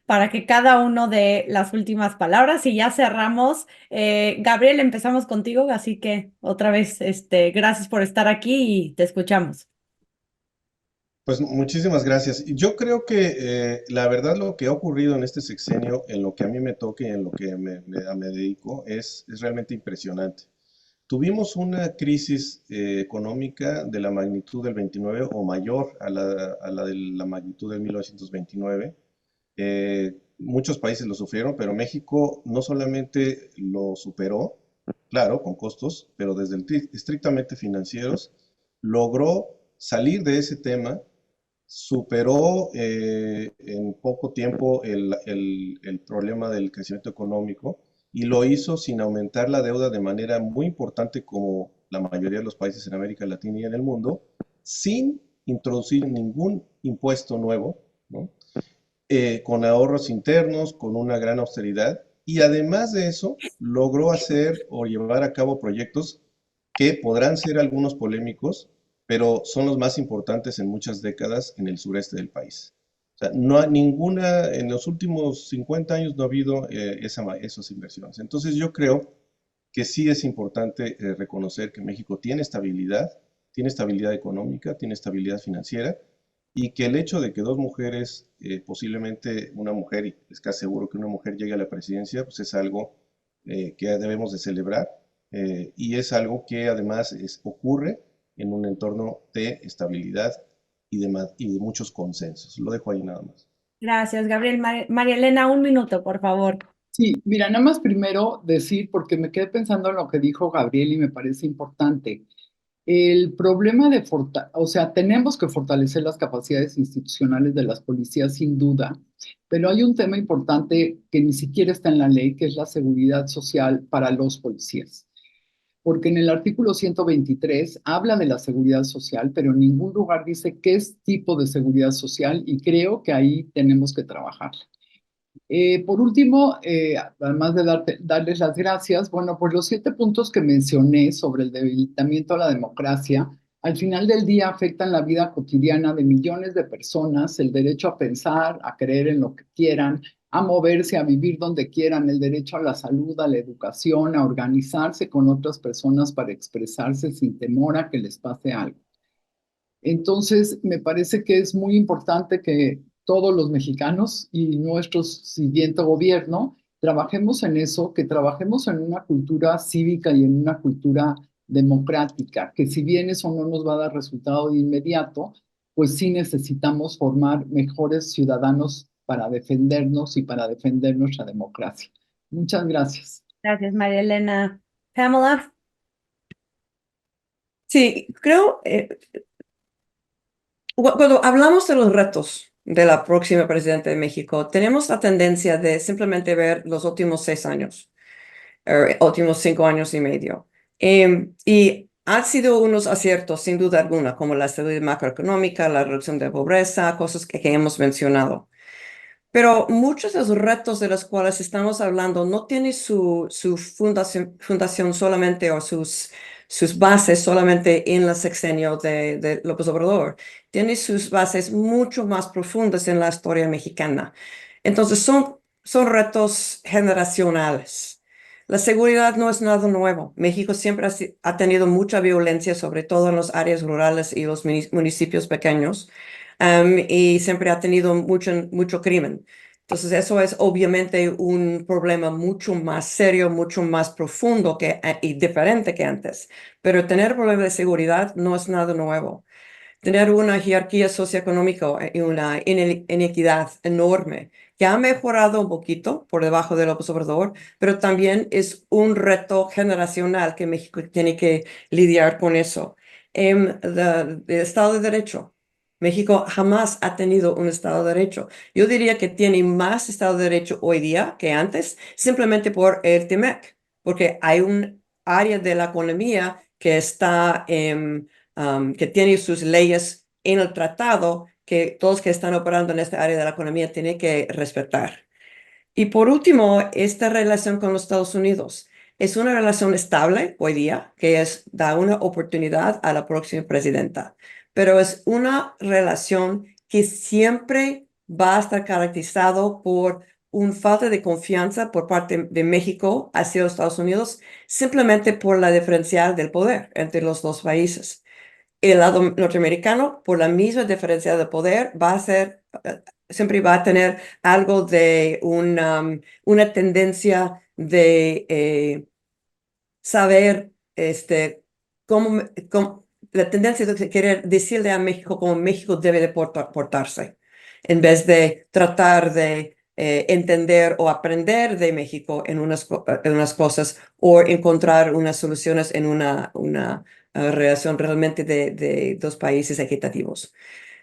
[SPEAKER 1] para que cada uno dé las últimas palabras y ya cerramos. Gabriel, empezamos contigo, así que otra vez, gracias por estar aquí y te escuchamos.
[SPEAKER 2] Pues muchísimas gracias. Yo creo que la verdad lo que ha ocurrido en este sexenio, en lo que a mí me toca y en lo que me dedico, es realmente impresionante. tuvimos una crisis económica de la magnitud del 29 o mayor a la de la magnitud del 1929. Muchos países lo sufrieron, pero México no solamente lo superó, claro, con costos, pero desde estrictamente financieros, logró salir de ese tema, superó en poco tiempo el problema del crecimiento económico y lo hizo sin aumentar la deuda de manera muy importante como la mayoría de los países en América Latina y en el mundo, sin introducir ningún impuesto nuevo, ¿no? Con ahorros internos, con una gran austeridad, y además de eso, logró hacer o llevar a cabo proyectos que podrán ser algunos polémicos, pero son los más importantes en muchas décadas en el sureste del país. O sea, no hay ninguna, en los últimos 50 años no ha habido esas inversiones. Entonces yo creo que sí es importante reconocer que México tiene estabilidad económica, tiene estabilidad financiera, y que el hecho de que dos mujeres, posiblemente una mujer, y es casi seguro que una mujer llegue a la presidencia, pues es algo que debemos de celebrar, y es algo que además ocurre en un entorno de estabilidad y de muchos consensos. Lo dejo ahí nada más.
[SPEAKER 1] Gracias, Gabriel. María Elena, un minuto, por favor.
[SPEAKER 3] Sí, mira, nada más primero decir, porque me quedé pensando en lo que dijo Gabriel y me parece importante. El problema o sea, tenemos que fortalecer las capacidades institucionales de las policías sin duda, pero hay un tema importante que ni siquiera está en la ley, que es la seguridad social para los policías. Porque en el artículo 123 habla de la seguridad social, pero en ningún lugar dice qué tipo de seguridad social y creo que ahí tenemos que trabajar. Por último, además de darles las gracias, bueno, pues los 7 puntos que mencioné sobre el debilitamiento a la democracia, al final del día afectan la vida cotidiana de millones de personas, el derecho a pensar, a creer en lo que quieran, a moverse, a vivir donde quieran, el derecho a la salud, a la educación, a organizarse con otras personas para expresarse sin temor a que les pase algo. Entonces, me parece que es muy importante que todos los mexicanos y nuestro siguiente gobierno trabajemos en eso, que trabajemos en una cultura cívica y en una cultura democrática, que si bien eso no nos va a dar resultado de inmediato, pues sí necesitamos formar mejores ciudadanos para defendernos y para defender nuestra democracia. Muchas gracias.
[SPEAKER 1] Gracias, María Elena. Pamela.
[SPEAKER 4] Sí, creo, cuando hablamos de los retos de la próxima presidenta de México, tenemos la tendencia de simplemente ver los últimos 6 años, últimos 5 años y medio. Y han sido unos aciertos, sin duda alguna, como la estabilidad macroeconómica, la reducción de pobreza, cosas que hemos mencionado. Pero muchos de los retos de los cuales estamos hablando no tienen su fundación solamente o sus bases solamente en el sexenio de López Obrador. Tiene sus bases mucho más profundas en la historia mexicana. Entonces son retos generacionales. La seguridad no es nada nuevo. México siempre ha tenido mucha violencia, sobre todo en las áreas rurales y los municipios pequeños. Y siempre ha tenido mucho crimen. Entonces, eso es obviamente un problema mucho más serio, mucho más profundo y diferente que antes. Pero tener problemas de seguridad no es nada nuevo. Tener una jerarquía socioeconómica y una inequidad enorme que ha mejorado un poquito por debajo del López Obrador, pero también es un reto generacional que México tiene que lidiar con eso. El Estado de Derecho. México jamás ha tenido un Estado de Derecho. Yo diría que tiene más Estado de Derecho hoy día que antes, simplemente por el TEMEC, porque hay un área de la economía que está, que tiene sus leyes en el tratado que todos que están operando en esta área de la economía tienen que respetar. Y por último, esta relación con los Estados Unidos. Es una relación estable hoy día, que da una oportunidad a la próxima presidenta, pero es una relación que siempre va a estar caracterizado por una falta de confianza por parte de México hacia los Estados Unidos, simplemente por la diferencia del poder entre los dos países. El lado norteamericano, por la misma diferencia de poder, siempre va a tener algo de una tendencia de saber la tendencia de querer decirle a México cómo México debe de portarse, en vez de tratar de entender o aprender de México en unas cosas o encontrar unas soluciones en una relación realmente de dos países equitativos.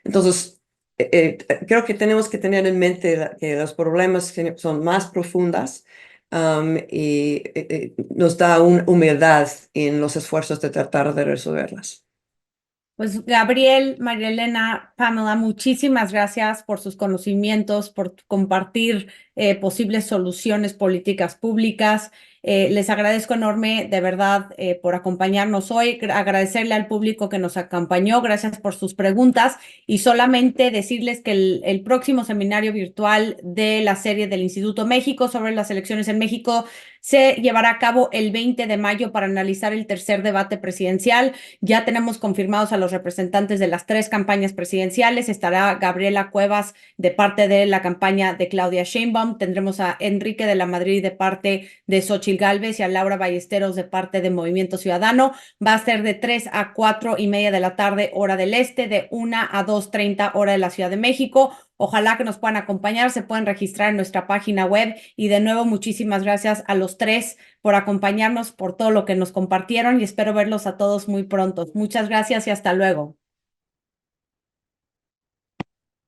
[SPEAKER 4] Entonces, creo que tenemos que tener en mente que los problemas son más profundas y nos da una humildad en los esfuerzos de tratar de resolverlas.
[SPEAKER 1] Pues Gabriel, María Elena, Pamela, muchísimas gracias por sus conocimientos, por compartir posibles soluciones políticas públicas. Les agradezco enorme, de verdad, por acompañarnos hoy. Agradecerle al público que nos acompañó. Gracias por sus preguntas. Y solamente decirles que el próximo seminario virtual de la serie del Instituto México sobre las elecciones en México se llevará a cabo el 20 de mayo para analizar el tercer debate presidencial. Ya tenemos confirmados a los representantes de las 3 campañas presidenciales. Estará Gabriela Cuevas de parte de la campaña de Claudia Sheinbaum. Tendremos a Enrique de la Madrid de parte de Xóchitl Gálvez y a Laura Ballesteros de parte de Movimiento Ciudadano. Va a ser de 3 a 4:30 de la tarde, hora del este, de 1 a 2:30, hora de la Ciudad de México. Ojalá que nos puedan acompañar, se pueden registrar en nuestra página web y de nuevo muchísimas gracias a los 3 por acompañarnos, por todo lo que nos compartieron y espero verlos a todos muy pronto. Muchas gracias y hasta luego.